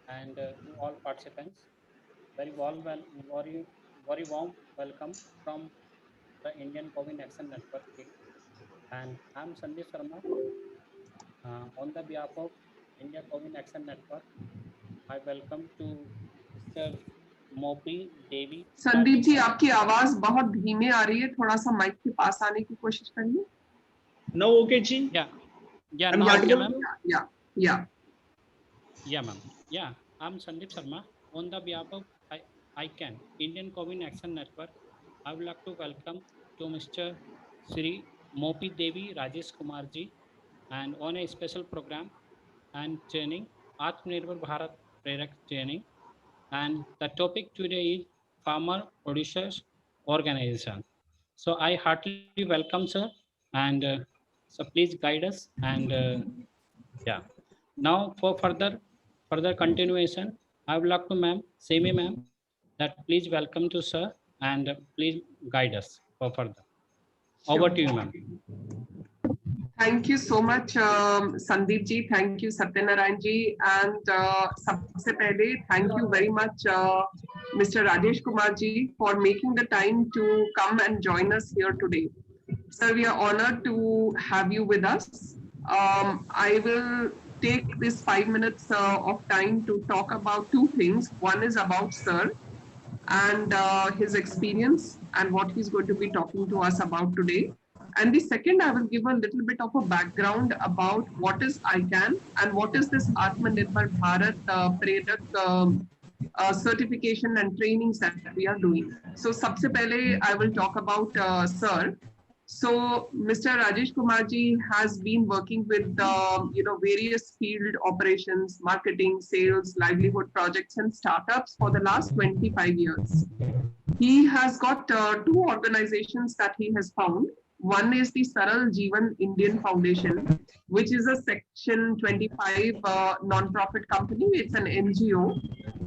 and to all participants. Very warm, very warm welcome from the Indian COVID Action Network team. And I'm Sandeep Sharma. On the behalf of India COVID Action Network, I welcome to Mr. Mopi Devi Sandeep Rajesh ji, Kumar. आपकी आवाज बहुत धीमे आ रही है, थोड़ा सा mic के पास आने की कोशिश करिए. Now okay, Ji? Yeah, I'm now okay, audible? ma'am. Yeah. Yeah, ma'am. Yeah, I'm Sandeep Sharma. On the behalf of ICANN, Indian COVID Action Network, I would like to welcome to Mr. Sri Mopi Devi Rajesh Kumar ji, and on a special program and training, Atmanirbhar Bharat Prerak training, and the topic today is Farmer Producers Organization. So I heartily welcome, sir, and so please guide us. And yeah, now for further continuation, I would like to ma'am, Semi ma'am, that please welcome to sir and please guide us for further. Over Sure. to you, ma'am. Thank you so much, Sandeep ji. Thank you, Satyanarayan ji. And सबसे पहले, thank you very much, Mr. Rajesh Kumar ji, for making the time to come and join us here today. Sir, we are honored to have you with us. I will take this 5 minutes of time to talk about two things. One is about Sir and his experience and what he's going to be talking to us about today. And the second, I will give a little bit of a background about what is ICANN and what is this Atmanirbhar Bharat Prerak certification and trainings that we are doing. So, sabse pehle, I will talk about Sir. So, Mr. Rajesh Kumar ji has been working with various field operations, marketing, sales, livelihood projects, and startups for the last 25 years. He has got two organizations that he has found. One is the Saral Jeevan Indian Foundation, which is a Section 25 non-profit company. It's an NGO.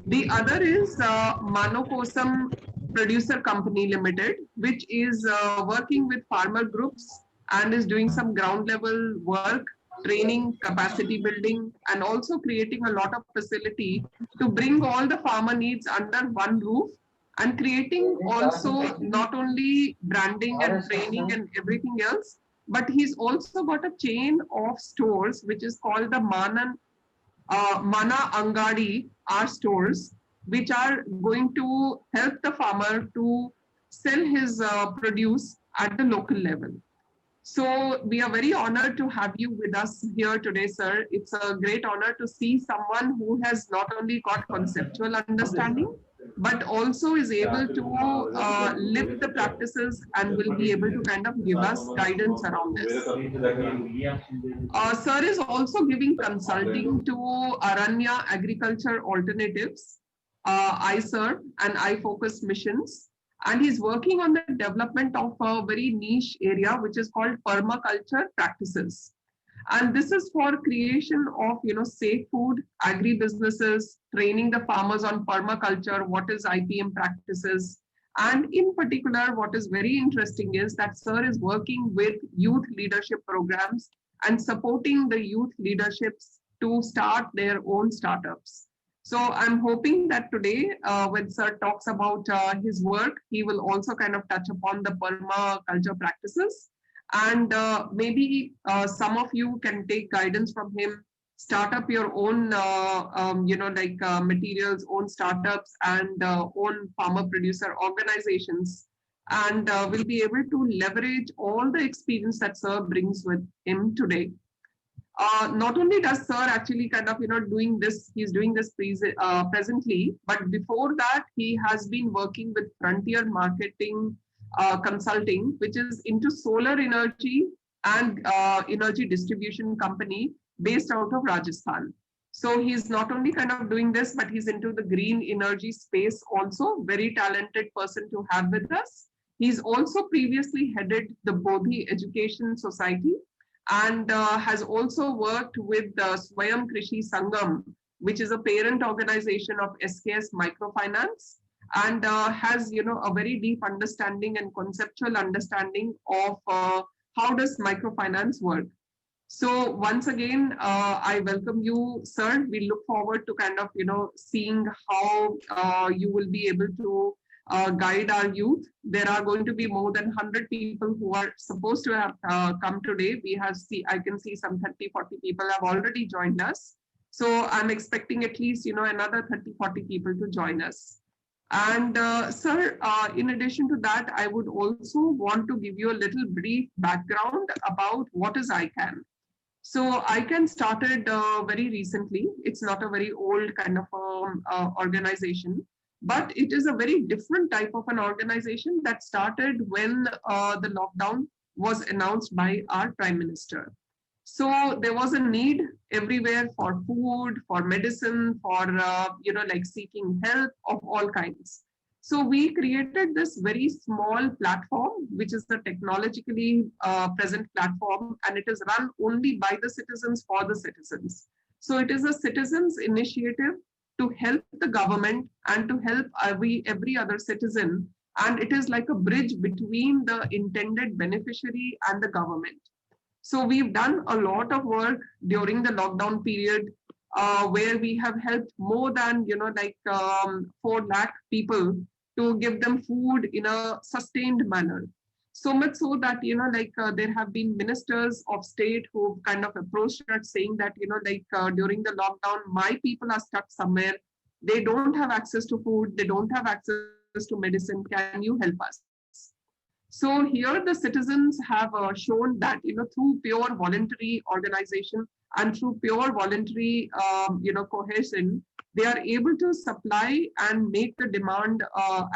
The other is Manokosam Producer Company Limited, which is working with farmer groups and is doing some ground level work, training, capacity building, and also creating a lot of facility to bring all the farmer needs under one roof, and creating also not only branding and training and everything else, but he's also got a chain of stores which is called the Mana Angadi are stores, which are going to help the farmer to sell his produce at the local level. So we are very honored to have you with us here today, sir. It's a great honor to see someone who has not only got conceptual understanding, but also is able to live the practices and will be able to kind of give us guidance around this. Sir is also giving consulting to Aranya Agriculture Alternatives, iServe and iFocus missions. And he's working on the development of a very niche area, which is called permaculture practices. And this is for creation of, safe food, agri-businesses, training the farmers on permaculture, what is IPM practices. And in particular, what is very interesting is that Sir is working with youth leadership programs and supporting the youth leaderships to start their own startups. So I'm hoping that today, when Sir talks about his work, he will also kind of touch upon the permaculture practices. And maybe some of you can take guidance from him, start up your own, materials, own startups, and own farmer producer organizations. And will be able to leverage all the experience that Sir brings with him today. Not only does Sir actually kind of doing this, he's doing this presently, but before that he has been working with Frontier Marketing Consulting, which is into solar energy and energy distribution company based out of Rajasthan. So he's not only kind of doing this, but he's into the green energy space also. Very talented person to have with us. He's also previously headed the Bodhi Education Society, and has also worked with Swayam Krishi Sangam, which is a parent organization of SKS Microfinance, and has a very deep understanding and conceptual understanding of how does microfinance work. So once again, I welcome you, sir. We look forward to kind of, seeing how you will be able to guide our youth. There are going to be more than 100 people who are supposed to have come today. I can see some 30, 40 people have already joined us. So I'm expecting at least, another 30, 40 people to join us. And sir, in addition to that, I would also want to give you a little brief background about what is ICANN. So ICANN started very recently. It's not a very old kind of organization, but it is a very different type of an organization that started when the lockdown was announced by our Prime Minister. So there was a need everywhere for food, for medicine, for like seeking help of all kinds. So we created this very small platform, which is the technologically present platform, and it is run only by the citizens for the citizens. So it is a citizens initiative to help the government and to help every other citizen. And it is like a bridge between the intended beneficiary and the government. So we've done a lot of work during the lockdown period where we have helped more than 4 lakh people to give them food in a sustained manner. So much so that there have been ministers of state who kind of approached us saying that during the lockdown, my people are stuck somewhere. They don't have access to food. They don't have access to medicine. Can you help us? So here the citizens have shown that through pure voluntary organization and through pure voluntary cohesion, they are able to supply and make the demand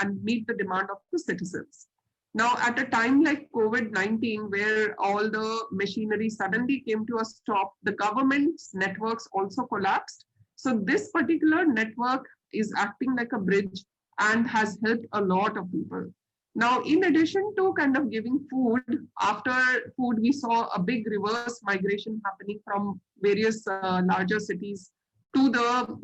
and meet the demand of the citizens. Now, at a time like COVID-19, where all the machinery suddenly came to a stop, the government's networks also collapsed. So this particular network is acting like a bridge and has helped a lot of people. Now, in addition to kind of giving food, after food, we saw a big reverse migration happening from various larger cities to the,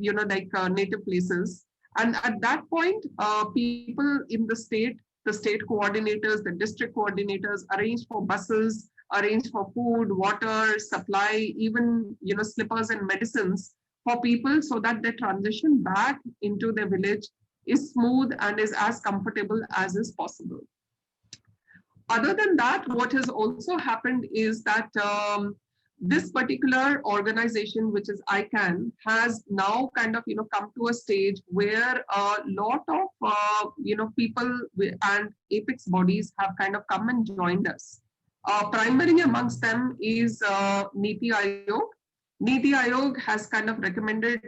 native places. And at that point, people in the state coordinators, the district coordinators arranged for buses, arranged for food, water, supply, even, slippers and medicines for people so that their transition back into their village is smooth and is as comfortable as is possible. Other than that, what has also happened is that this particular organization, which is ICANN, has now kind of come to a stage where a lot of people and apex bodies have kind of come and joined us. Primary amongst them is Niti Aayog. Niti Aayog has kind of recommended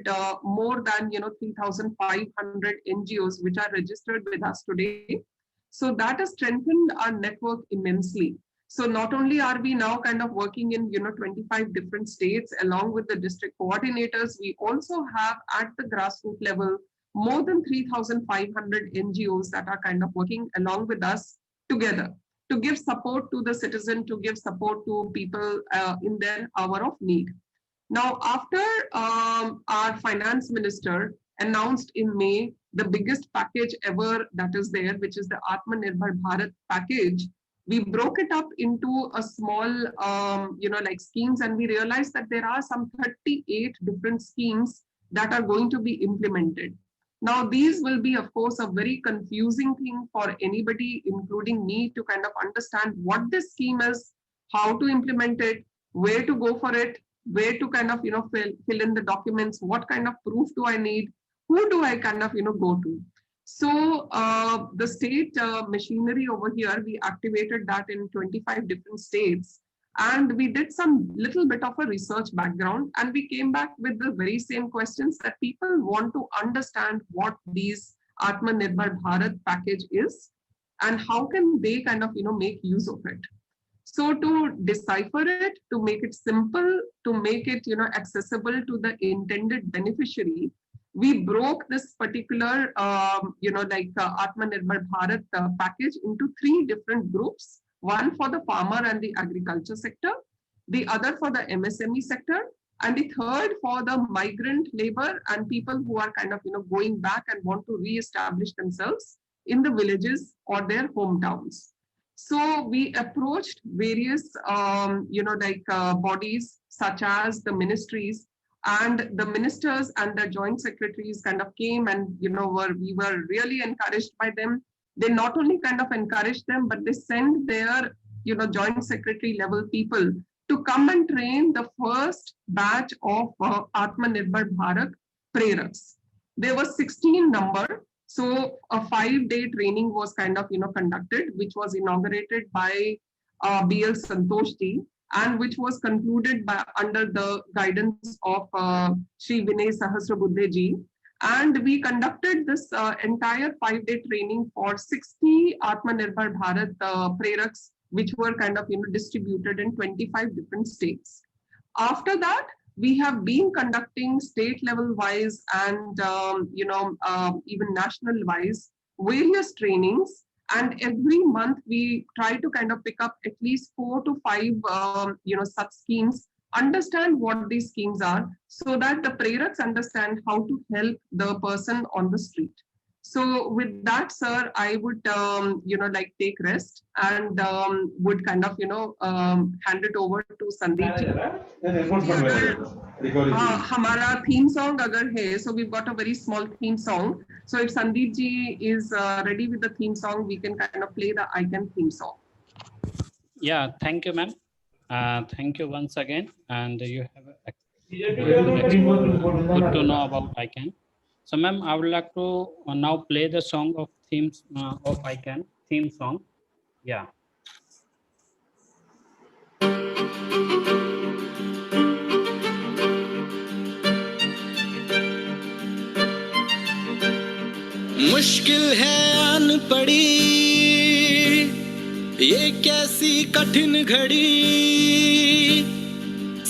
more than 3,500 NGOs which are registered with us today. So that has strengthened our network immensely. So not only are we now kind of working in 25 different states along with the district coordinators, we also have at the grassroots level more than 3,500 NGOs that are kind of working along with us together to give support to the citizen, to give support to people in their hour of need. Now, after our finance minister announced in May the biggest package ever that is there, which is the Atmanirbhar Bharat package, we broke it up into a small, schemes, and we realized that there are some 38 different schemes that are going to be implemented. Now, these will be, of course, a very confusing thing for anybody, including me, to kind of understand what this scheme is, how to implement it, where to go for it, where to kind of fill in the documents, what kind of proof do I need, who do I kind of go to. So the state machinery over here, we activated that in 25 different states, and we did some little bit of a research background, and we came back with the very same questions that people want to understand what these Atmanirbhar Bharat package is and how can they kind of make use of it. So to decipher it, to make it simple, to make it accessible to the intended beneficiary, we broke this particular Atmanirbhar Bharat package into 3 different groups. One for the farmer and the agriculture sector, the other for the MSME sector, and the third for the migrant labor and people who are kind of going back and want to re-establish themselves in the villages or their hometowns. So we approached various, bodies such as the ministries, and the ministers and the joint secretaries kind of came and, we were really encouraged by them. They not only kind of encouraged them, but they sent their, joint secretary level people to come and train the first batch of Atmanirbhar Bharat Preraks. There was 16 number. So a 5-day training was kind of, conducted, which was inaugurated by BL Santosh ji, and which was concluded by under the guidance of Shri Vinay Sahasrabuddhe ji. And we conducted this entire 5-day training for 60 Atmanirbhar Bharat Preraks, which were kind of, distributed in 25 different states. After that, we have been conducting state level wise and even national wise various trainings, and every month we try to kind of pick up at least 4 to 5 such schemes, understand what these schemes are, so that the preraks understand how to help the person on the street. So with that, sir, I would take rest and would kind of hand it over to Sandeep ji. हमारा theme song अगर है, so we've got a very small theme song. So if Sandeep ji is ready with the theme song, we can kind of play the ICANN theme song. Yeah, thank you, ma'am. Thank you once again, and you have good to know about ICANN. So, ma'am, I would like to now play the song of themes of ICANN theme song. Yeah. मुश्किल है आन पड़ी ये कैसी कठिन घड़ी,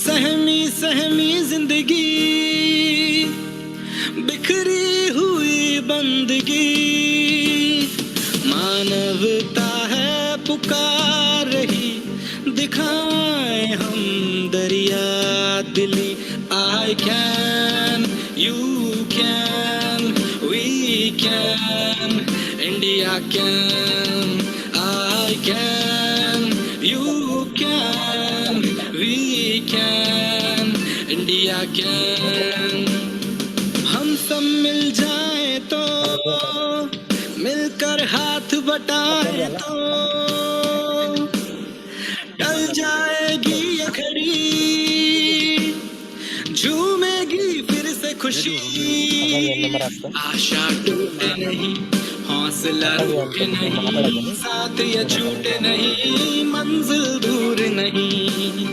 सहमी सहमी जिंदगी, बिखरी हुई बंदगी, मानवता है पुकार रही, दिखाएं हम दरिया दिली. I can, you can, we can, India can. I can, you can, we can, India can. हम सब मिल जाएं तो, मिलकर हाथ बटाएं तो, टल जाएगी ये घड़ी, झूमेगी फिर से खुशी. आशा टूटे नहीं, हौसला टूटे नहीं, साथ ये छूटे नहीं, मंजिल दूर नहीं,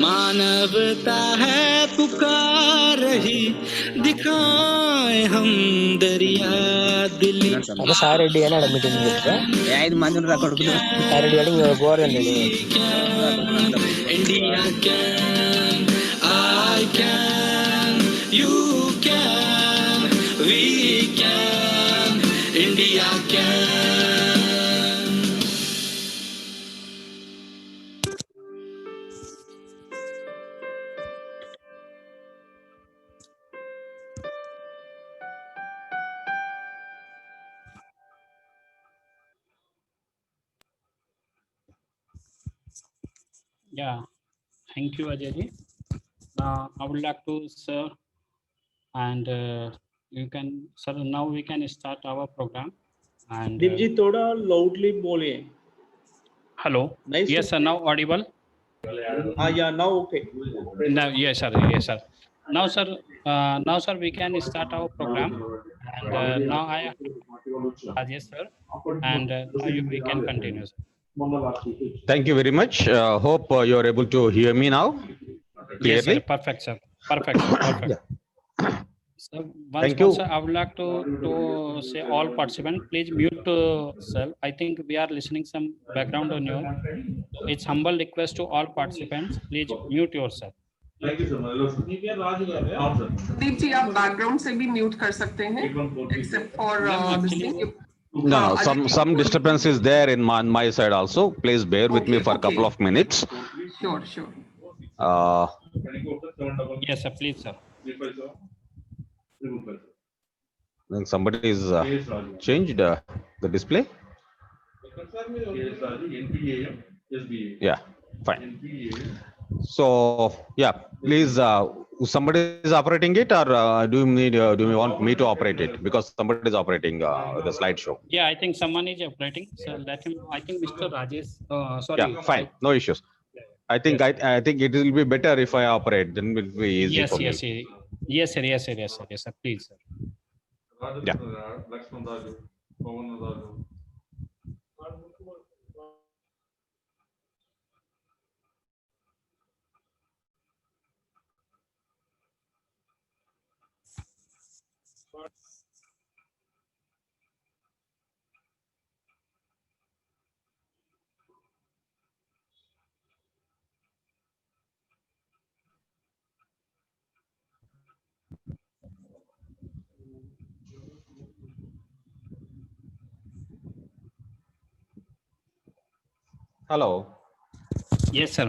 मानवता है पुकार रही, दिखाएं हम दरिया दिली. సార్ రెడ్డి అని మీటింగ్ చెప్తా 5 మంది కొడుకులు సార్ రెడ్డి అని Gower India can, I can, you can, we can, India can. Yeah, thank you, Ajay ji. Now I would like to, sir, and you can, sir. Now we can start our program. And दीप जी थोड़ा loudly बोलिए. hello. Nice Yes, to- sir. Now audible. Yeah, now okay. Now, yes, sir. Yes, sir. Now, sir. Now, sir, we can start our program. And now Ajay, sir, and now we can continue, sir. Thank you very much. Hope you are able to hear me now Yes, clearly. sir. Perfect, sir. Perfect, sir. Perfect. So once Thank more, you. sir, I would like to say all participants, please mute self. I think we are listening some background on you. It's humble request to all participants, please mute yourself. Sandeep ji आप background से भी mute कर सकते हैं, except for Ma'am, this actually- thing. No, Ajay, some disturbance is there in my side also. Please bear with me Okay, for a couple okay. of minutes. Sure. Uh, Yes, sir. Please, sir. then somebody is changed the display. Yeah, fine. So yeah, please, somebody is operating it, or do you want me to operate it, because somebody is operating the slideshow? Yeah, I think someone is operating. So let him. I think Mr. Rajesh. Sorry. Yeah, fine, no issues. I think I think it will be better if I operate, then it will be easy Yes, for yes, me. yes, sir, yes, sir, yes, sir, yes, sir. Please, sir. Yeah. Hello. Yes, sir.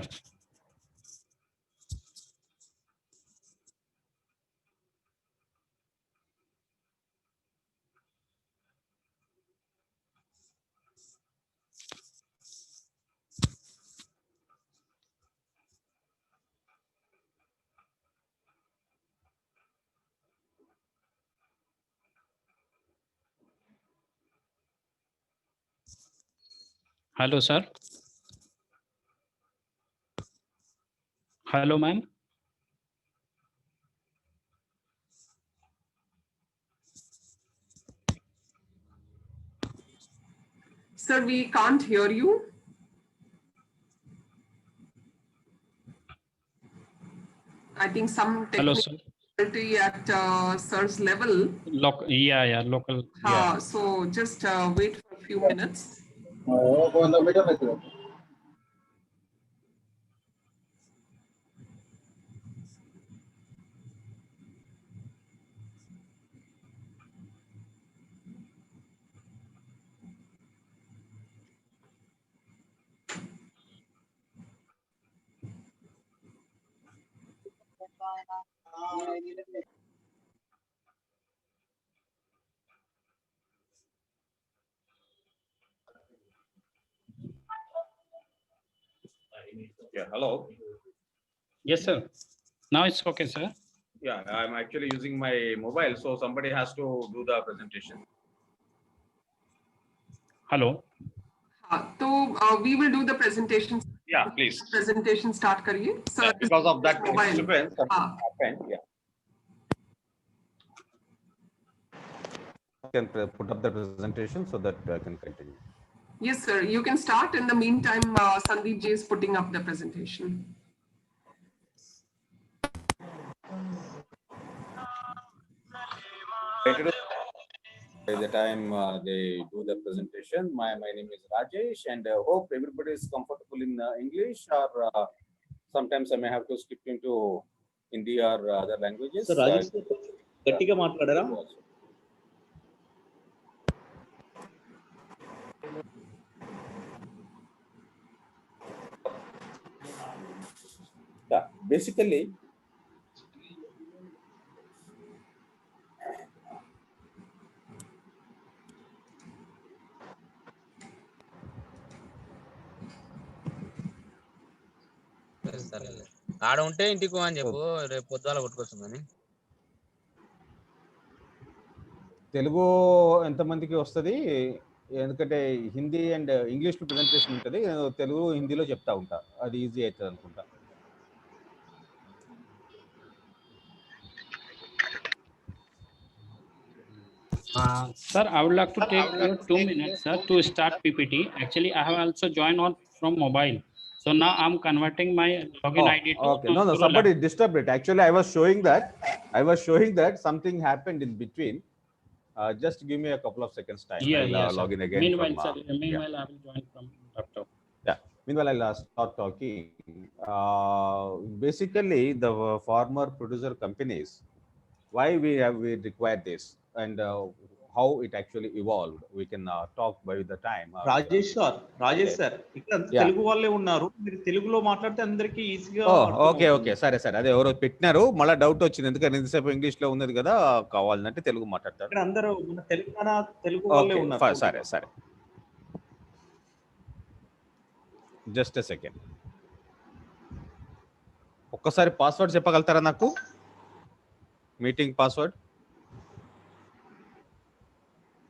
Hello, sir. Hello, ma'am. Sir, we can't hear you. I think some Hello, technical sir. difficulty at sir's level. Yeah, local. Yeah. So just wait for a few minutes. Yeah, hello. Yes, sir. Now it's okay, sir. Yeah, I'm actually using my mobile, so somebody has to do the presentation. Hello. So we will do the presentation. Yeah, please. Presentation start करिए. Sir, Yeah, because of that mobile. disturbance, something हाँ. happened. Yeah. I can put up the presentation so that I can continue. Yes, sir. You can start. In the meantime, Sandeep Ji is putting up the presentation. By the time they do the presentation, my name is Rajesh, and hope everybody is comfortable in English, or sometimes I may have to skip into Hindi or other languages. So Rajesh, గట్టిగా మాట్లాడరా? Yeah, basically, ఆడ ఉంటే ఇంటికి అని చెప్పు, రేపు పొద్దుల కొట్టుకొస్తుందని. తెలుగు ఎంతమందికి వస్తుంది, ఎందుకంటే హిందీ అండ్ ఇంగ్లీష్ ప్రెజెంటేషన్ ఉంటుంది, తెలుగు హిందీలో చెప్తా ఉంటా, అది ఈజీ అవుతుంది అనుకుంటా. Sir, I would like to take 2 minutes, sir, to start PPT. Actually, I have also joined on from mobile. So now I'm converting my login ID to. Okay, no, somebody disturbed it. Actually, I was showing that something happened in between. Just give me a couple of seconds time. Yeah, I'll log in again. Meanwhile, from, sir, meanwhile, I will join from laptop. Yeah. Meanwhile, I'll start talking. Basically, the farmer producer companies, why we require this, and how it actually evolved. We can talk by the time. Rajesh sir ఇక్కడ తెలుగు వాళ్ళే ఉన్నారు, మీరు తెలుగులో మాట్లాడితే అందరికి ఈజీగా. Okay సరే అదే ఎవరో పెట్టినారు, మళ్ళీ డౌట్ వచ్చింది, ఎందుకంటే ఇంతసేపు ఇంగ్లీష్ లో ఉన్నది కదా, కావాలంటే తెలుగు మాట్లాడతారు. ఇక్కడ అందరూ మన తెలంగాణ తెలుగు వాళ్ళే ఉన్నారు. సరే జస్ట్ ఎ సెకండ్. ఒక్కసారి పాస్వర్డ్ చెప్పగలుగుతారా నాకు? Meeting password.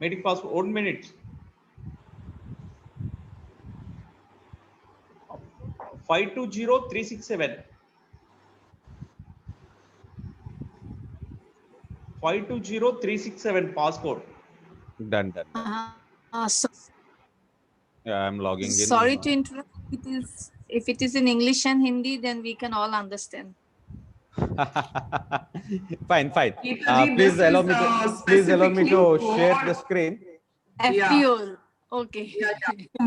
Meeting password 1 minute. 520367. 520367 passport. Done. So, Yeah, I'm logging in. sorry to interrupt. If it is in English and Hindi, then we can all understand. Fine. Geeta ji, Please this allow is, me to specifically share for- the screen. FPO. Okay. Yeah.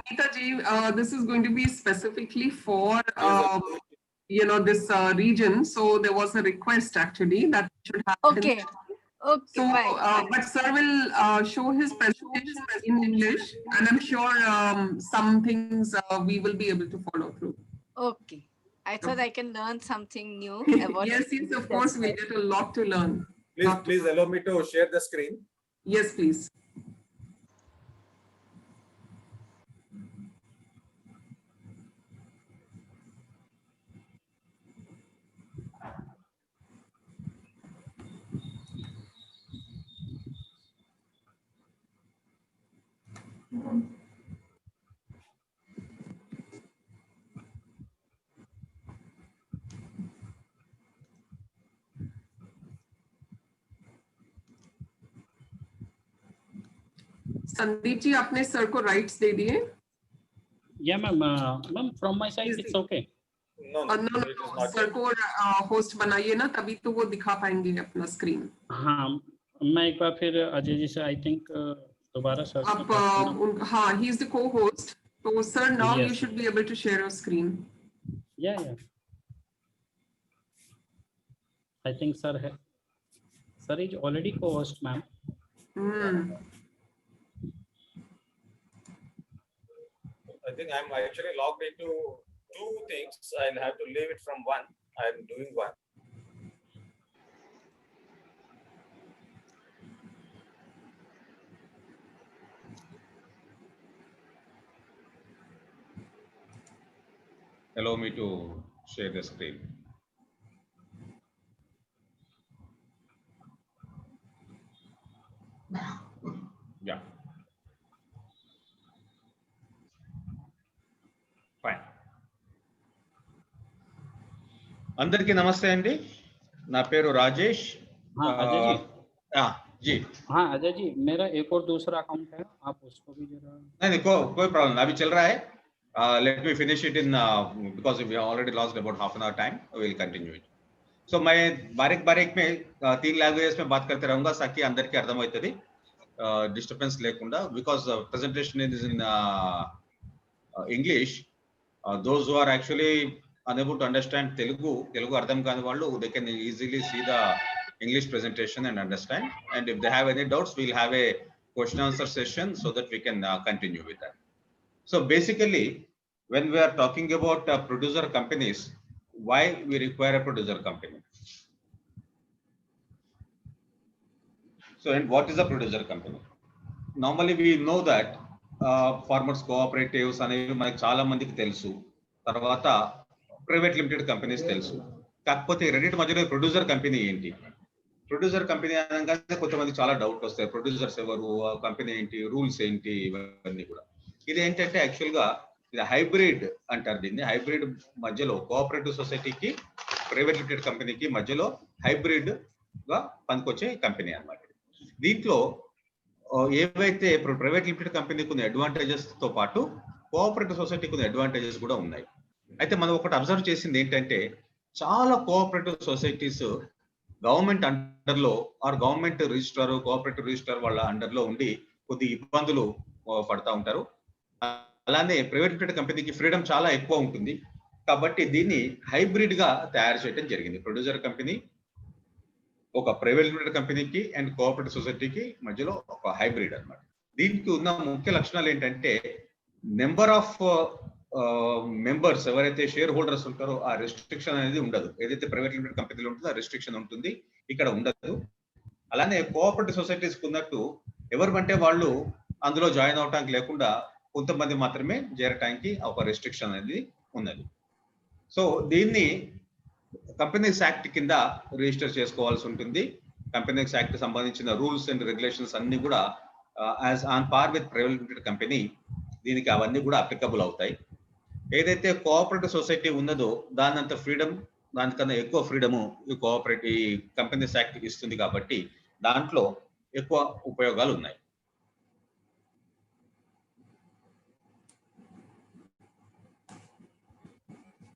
Geeta ji, this is going to be specifically for this region. So there was a request actually that should happen. Okay. Okay. So, Fine. but sir will show his presentation in English, and I'm sure some things we will be able to follow through. Okay. I thought I can learn something new about. Yes, of course, we'll get a lot to learn. Please allow me to share the screen. Yes, please. Sandeep ji, आपने sir को rights दे दिए? Yeah, ma'am, from my side, it's okay. No, No, it is not sir yet. को host बनाइए ना, तभी तो वो दिखा पाएंगे अपना स्क्रीन. हाँ, मैं एक बार फिर अजय जी से आई थिंक दोबारा सर आप हाँ, he is the co-host. So sir, now you Yes. should be able to share your screen. Yeah. I think sir is already co-host, ma'am. I think I'm actually logged into 2 things. I'll have to leave it from one. I'm doing one. Allow me to share the screen. Yeah. Fine. అందరికీ నమస్తే అండి. నా పేరు రాజేష్. हाँ अजय जी. जी. हाँ अजय जी, मेरा एक और दूसरा अकाउंट है, आप उसको भी जरा. नहीं, कोई प्रॉब्लम, अभी चल रहा है. Let me finish it in because we have already lost about half an hour time. We'll continue it. So मैं बारीक में 3 लैंग्वेजेस में बात करते रहूंगा ताकि అందరికీ అర్థమవుతది, డిస్టర్బెన్స్ లేకుండా. Because presentation is in English. Those who are actually unable to understand Telugu అర్థం కాని వాళ్ళు, they can easily see the English presentation and understand. And if they have any doubts, we'll have a question answer session so that we can continue with that. So basically, when we are talking about producer companies, why we require a producer company? So, and what is a producer company? Normally we know that farmers cooperatives అనేవి మనకి చాలా మందికి తెలుసు. తర్వాత private limited companies తెలుసు. కాకపోతే రెండింటి మధ్యలో ప్రొడ్యూసర్ కంపెనీ ఏంటి? ప్రొడ్యూసర్ కంపెనీ అనగానే కొంతమంది చాలా డౌట్ వస్తాయి. ప్రొడ్యూసర్స్ ఎవరు, కంపెనీ ఏంటి, రూల్స్ ఏంటి, ఇవన్నీ కూడా. ఇది ఏంటంటే యాక్చువల్ గా ఇది హైబ్రిడ్ అంటారు దీన్ని. హైబ్రిడ్ మధ్యలో కోఆపరేటివ్ సొసైటీకి ప్రైవేట్ లిమిటెడ్ కంపెనీకి మధ్యలో హైబ్రిడ్ గా పనికొచ్చే కంపెనీ అన్నమాట. దీంట్లో ఏవైతే ఇప్పుడు ప్రైవేట్ లిమిటెడ్ కంపెనీకి ఉన్న అడ్వాంటేజెస్ తో పాటు కోఆపరేటివ్ సొసైటీకి ఉన్న అడ్వాంటేజెస్ కూడా ఉన్నాయి. అయితే మనం ఒకటి అబ్జర్వ్ చేసింది ఏంటంటే, చాలా కోఆపరేటివ్ సొసైటీస్ గవర్నమెంట్ అండర్ లో or government registrar, cooperative registrar వాళ్ళ అండర్ లో ఉండి కొద్ది ఇబ్బందులు పడతా ఉంటారు. అలానే ప్రైవేట్ లిమిటెడ్ కంపెనీకి ఫ్రీడమ్ చాలా ఎక్కువ ఉంటుంది. కాబట్టి దీన్ని హైబ్రిడ్ గా తయారు చేయడం జరిగింది. ప్రొడ్యూసర్ కంపెనీ ఒక ప్రైవేట్ లిమిటెడ్ కంపెనీకి అండ్ కోఆపరేటివ్ సొసైటీకి మధ్యలో ఒక హైబ్రిడ్ అన్నమాట. దీనికి ఉన్న ముఖ్య లక్షణాలు ఏంటంటే, నెంబర్ ఆఫ్ మెంబర్స్ ఎవరైతే షేర్ హోల్డర్స్ ఉంటారో ఆ రెస్ట్రిక్షన్ అనేది ఉండదు. ఏదైతే ప్రైవేట్ లిమిటెడ్ కంపెనీలో ఉంటుందో ఆ రెస్ట్రిక్షన్ ఉంటుంది, ఇక్కడ ఉండదు. అలానే కోఆపరేటివ్ సొసైటీస్ ఉన్నట్టు ఎవరు అంటే వాళ్ళు అందులో జాయిన్ అవడానికి లేకుండా కొంతమంది మాత్రమే చేరటానికి ఒక రెస్ట్రిక్షన్ అనేది ఉన్నది. సో దీన్ని కంపెనీస్ యాక్ట్ కింద రిజిస్టర్ చేసుకోవాల్సి ఉంటుంది. కంపెనీస్ యాక్ట్ సంబంధించిన రూల్స్ అండ్ రెగ్యులేషన్స్ అన్ని కూడా as on par with private limited company దీనికి అవన్నీ కూడా అప్లికబుల్ అవుతాయి. ఏదైతే కోఆపరేటివ్ సొసైటీ ఉన్నదో దానంత ఫ్రీడమ్, దానికన్నా ఎక్కువ ఫ్రీడము ఈ కోఆపరేటివ్ కంపెనీస్ యాక్ట్ ఇస్తుంది కాబట్టి దాంట్లో ఎక్కువ ఉపయోగాలు ఉన్నాయి.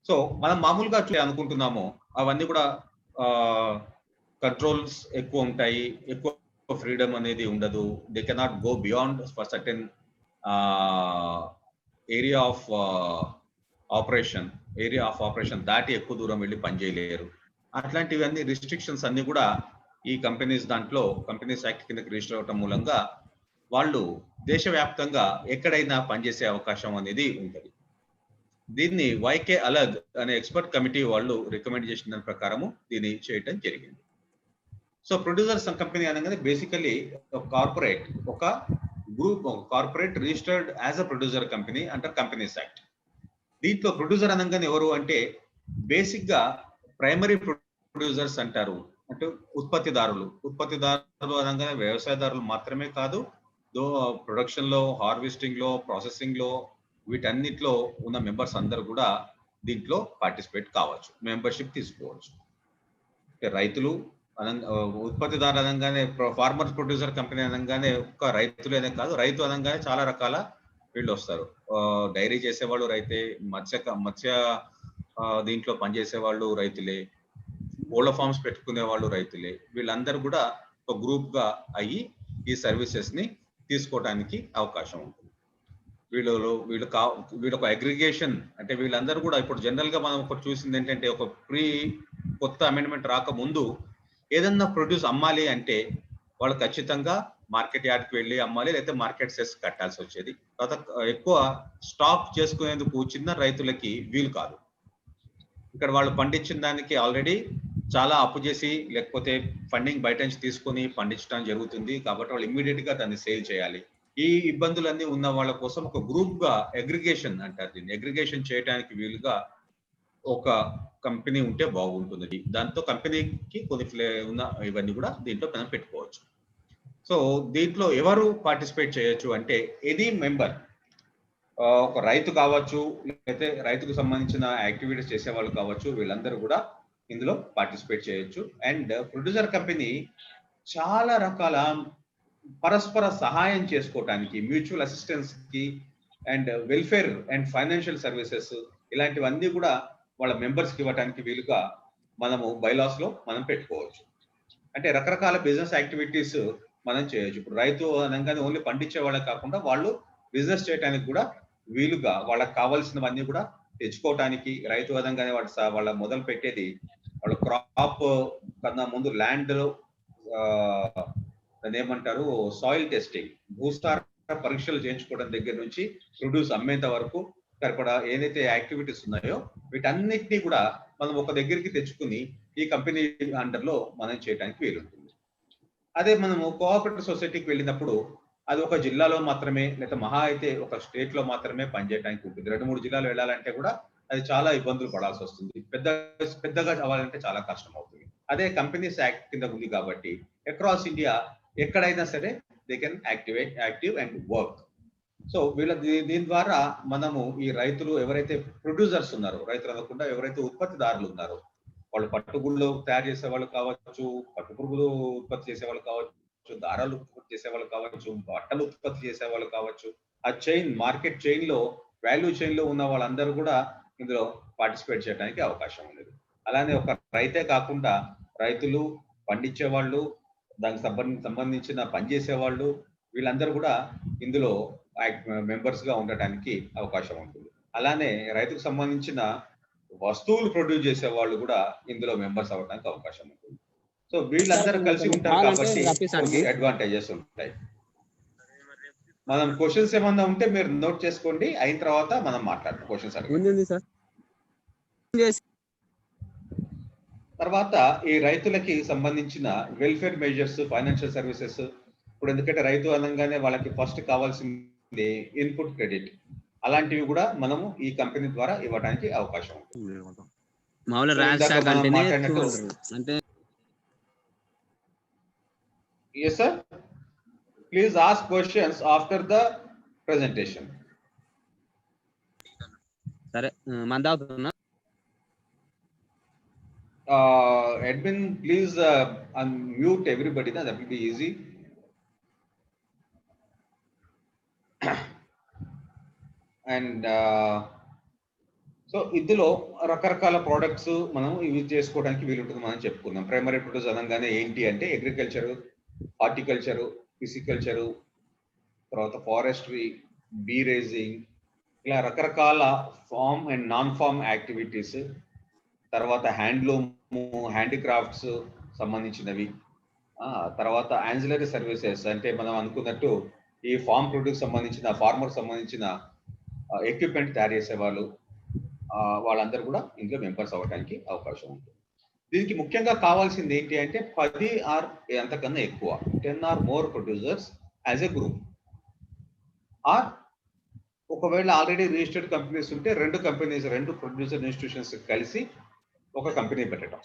సో మనం మామూలుగా అనుకుంటున్నాము అవన్నీ కూడా కంట్రోల్స్ ఎక్కువ ఉంటాయి, ఎక్కువ ఫ్రీడమ్ అనేది ఉండదు. They cannot go beyond for certain area of operation దాటి ఎక్కువ దూరం వెళ్ళి పనిచేయలేరు. అట్లాంటివన్నీ రిస్ట్రిక్షన్స్ అన్ని కూడా ఈ కంపెనీస్ దాంట్లో కంపెనీస్ యాక్ట్ కిందకి రిజిస్టర్ అవటం మూలంగా వాళ్ళు దేశవ్యాప్తంగా ఎక్కడైనా పనిచేసే అవకాశం అనేది ఉంటుంది. దీన్ని వైకే అలగ్ అనే ఎక్స్పర్ట్ కమిటీ వాళ్ళు రికమెండ్ చేసిన దాని ప్రకారము దీన్ని చేయటం జరిగింది. సో ప్రొడ్యూసర్స్ కంపెనీ అనగానే బేసికలీ కార్పొరేట్, ఒక గ్రూప్, ఒక corporate registered as a producer company under companies act. దీంట్లో ప్రొడ్యూసర్ అనగానే ఎవరు అంటే బేసిక్ గా ప్రైమరీ ప్రొడ్యూసర్స్ అంటారు. అంటే ఉత్పత్తిదారులు అనగానే వ్యవసాయదారులు మాత్రమే కాదు, ప్రొడక్షన్ లో, హార్వెస్టింగ్ లో, ప్రాసెసింగ్ లో, వీటన్నిటిలో ఉన్న మెంబర్స్ అందరూ కూడా దీంట్లో పార్టిసిపేట్ కావచ్చు, మెంబర్షిప్ తీసుకోవచ్చు. రైతులు ఉత్పత్తిదారులు అనగానే ఫార్మర్ ప్రొడ్యూసర్ కంపెనీ అనగానే ఒక్క రైతులేనే కాదు, రైతు అనగానే చాలా రకాల వీళ్ళు వస్తారు. డైరీ చేసేవాళ్ళు రైతే, మత్స్య దీంట్లో పనిచేసే వాళ్ళు రైతులే, కోళ్ళ ఫార్మ్స్ పెట్టుకునే వాళ్ళు రైతులే. వీళ్ళందరూ కూడా ఒక గ్రూప్ గా అయ్యి ఈ సర్వీసెస్ ని తీసుకోవడానికి అవకాశం ఉంటుంది. వీళ్ళు ఒక అగ్రిగేషన్, అంటే వీళ్ళందరూ కూడా ఇప్పుడు జనరల్ గా మనం ఒకటి చూసింది ఏంటంటే, ఒక కొత్త అమెండ్మెంట్ రాకముందు ఏదన్నా ప్రొడ్యూస్ అమ్మాలి అంటే వాళ్ళు ఖచ్చితంగా మార్కెట్ యార్డ్కి వెళ్ళి అమ్మాలి, లేకపోతే మార్కెట్ సెస్ కట్టాల్సి వచ్చేది. తర్వాత ఎక్కువ స్టాక్ చేసుకునేందుకు చిన్న రైతులకి వీలు కాదు. ఇక్కడ వాళ్ళు పండించిన దానికి ఆల్రెడీ చాలా అప్పు చేసి లేకపోతే ఫండింగ్ బయట నుంచి తీసుకొని పండించడం జరుగుతుంది. కాబట్టి వాళ్ళు ఇమ్మీడియట్ గా దాన్ని సేల్ చేయాలి. ఈ ఇబ్బందులన్నీ ఉన్న వాళ్ళ కోసం ఒక గ్రూప్ గా అగ్రిగేషన్ అంటారు దీన్ని, అగ్రిగేషన్ చేయడానికి వీలుగా ఒక కంపెనీ ఉంటే బాగుంటుంది. దాంతో కంపెనీకి కొన్ని ఉన్న ఇవన్నీ కూడా దీంట్లో మనం పెట్టుకోవచ్చు. సో దీంట్లో ఎవరు పార్టిసిపేట్ చేయొచ్చు అంటే, ఎనీ మెంబర్, ఒక రైతు కావచ్చు, లేకపోతే రైతుకు సంబంధించిన యాక్టివిటీస్ చేసే వాళ్ళు కావచ్చు, వీళ్ళందరూ కూడా ఇందులో పార్టిసిపేట్ చేయొచ్చు. అండ్ ప్రొడ్యూసర్ కంపెనీ చాలా రకాల పరస్పర సహాయం చేసుకోవటానికి, మ్యూచువల్ అసిస్టెన్స్ కి and welfare and financial services, ఇలాంటివన్నీ కూడా వాళ్ళ మెంబర్స్ కి ఇవ్వడానికి వీలుగా మనము బైలాస్ లో మనం పెట్టుకోవచ్చు. అంటే రకరకాల బిజినెస్ యాక్టివిటీస్ మనం చేయొచ్చు. ఇప్పుడు రైతు అనగానే ఓన్లీ పండించే వాళ్ళకి కాకుండా వాళ్ళు బిజినెస్ చేయడానికి కూడా వీలుగా వాళ్ళకి కావాల్సినవన్నీ కూడా తెచ్చుకోవటానికి, రైతు అనగానే వాళ్ళ మొదలు పెట్టేది వాళ్ళ క్రాప్ కన్నా ముందు ల్యాండ్ దాన్ని ఏమంటారు, సాయిల్ టెస్టింగ్, భూసార పరీక్షలు చేయించుకోవడం దగ్గర నుంచి ప్రొడ్యూస్ అమ్మేంత వరకు సరిపడా ఏదైతే యాక్టివిటీస్ ఉన్నాయో వీటన్నిటినీ కూడా మనం ఒక దగ్గరికి తెచ్చుకుని ఈ కంపెనీ అండర్ లో మనం చేయడానికి వీలుంటుంది. అదే మనము కోఆపరేటివ్ సొసైటీకి వెళ్ళినప్పుడు అది ఒక జిల్లాలో మాత్రమే, లేదా మహా అయితే ఒక స్టేట్ లో మాత్రమే పనిచేయడానికి ఉంటుంది. 2-3 జిల్లాలు వెళ్ళాలంటే కూడా అది చాలా ఇబ్బందులు పడాల్సి వస్తుంది. పెద్దగా అవ్వాలంటే చాలా కష్టం అవుతుంది. అదే కంపెనీస్ యాక్ట్ కింద ఉంది కాబట్టి అక్రాస్ ఇండియా ఎక్కడైనా సరే they can active and work. So దీని ద్వారా మనము ఈ రైతులు ఎవరైతే ప్రొడ్యూసర్స్ ఉన్నారో, రైతులు అనకుండా ఎవరైతే ఉత్పత్తిదారులు ఉన్నారో, వాళ్ళు పట్టుగుళ్ళు తయారు చేసే వాళ్ళు కావచ్చు, పట్టు పురుగులు ఉత్పత్తి చేసే వాళ్ళు కావచ్చు, దారాలు ఉత్పత్తి చేసే వాళ్ళు కావచ్చు, బట్టలు ఉత్పత్తి చేసే వాళ్ళు కావచ్చు, ఆ చైన్, మార్కెట్ చైన్ లో, వాల్యూ చైన్ లో ఉన్న వాళ్ళందరూ కూడా ఇందులో పార్టిసిపేట్ చేయడానికి అవకాశం ఉండదు. అలానే ఒక రైతే కాకుండా రైతులు, పండించే వాళ్ళు, దానికి సంబంధించిన పనిచేసే వాళ్ళు, వీళ్ళందరూ కూడా ఇందులో మెంబర్స్ గా ఉండటానికి అవకాశం ఉంటుంది. అలానే రైతుకు సంబంధించిన వస్తువులు ప్రొడ్యూస్ చేసే వాళ్ళు కూడా ఇందులో మెంబర్స్ అవ్వడానికి అవకాశం ఉంటుంది. సో వీళ్ళందరూ కలిసి ఉంటారు కాబట్టి అడ్వాంటేజెస్ ఉంటాయి. మనం క్వశ్చన్స్ ఏమన్నా ఉంటే మీరు నోట్ చేసుకోండి, అయిన తర్వాత మనం మాట్లాడతాం. క్వశ్చన్స్ అడగండి. తర్వాత ఈ రైతులకి సంబంధించిన వెల్ఫేర్ మెజర్స్, ఫైనాన్షియల్ సర్వీసెస్. ఇప్పుడు ఎందుకంటే రైతు అనగానే వాళ్ళకి ఫస్ట్ కావాల్సింది ఇన్పుట్ క్రెడిట్ అలాంటివి కూడా మనము ఈ కంపెనీ ద్వారా ఇవ్వడానికి అవకాశం ఉంటుంది. మామూలు So, ర్యాంక్ ఇందాక స్టాక్ మనం అంటేనే మాట్లాడినట్టు 200 అంటే yes sir, please ask questions after the presentation. సరే మంద అవుతున్నా. Admin, please unmute everybody. That will be easy. And so ఇందులో రకరకాల ప్రోడక్ట్స్ మనం యూజ్ చేసుకోవడానికి వీలుంటుంది మనం చెప్పుకున్నాం. ప్రైమరీ ప్రొడ్యూస్ అనగానే ఏంటి అంటే అగ్రికల్చరు, హార్టికల్చరు, ఫిసికల్చరు, తర్వాత ఫారెస్ట్రీ, బీ రేజింగ్, ఇలా రకరకాల farm and non farm activities, తర్వాత హ్యాండ్లూమ్, హ్యాండీక్రాఫ్ట్స్ సంబంధించినవి, తర్వాత యాన్సిలరీ సర్వీసెస్ అంటే మనం అనుకున్నట్టు ఈ ఫార్మ్ ప్రొడ్యూస్ సంబంధించిన ఫార్మర్ సంబంధించిన ఎక్విప్మెంట్ తయారు చేసేవాళ్ళు, వాళ్ళందరూ కూడా ఇందులో మెంబర్స్ అవ్వడానికి అవకాశం ఉంటుంది. దీనికి ముఖ్యంగా కావాల్సింది ఏంటి అంటే 10 ఆర్ అంతకన్నా ఎక్కువ 10 or more producers as a group. Or ఒకవేళ ఆల్రెడీ రిజిస్టర్డ్ కంపెనీస్ ఉంటే రెండు ప్రొడ్యూసర్ ఇన్స్టిట్యూషన్స్ కలిసి ఒక కంపెనీ పెట్టడం,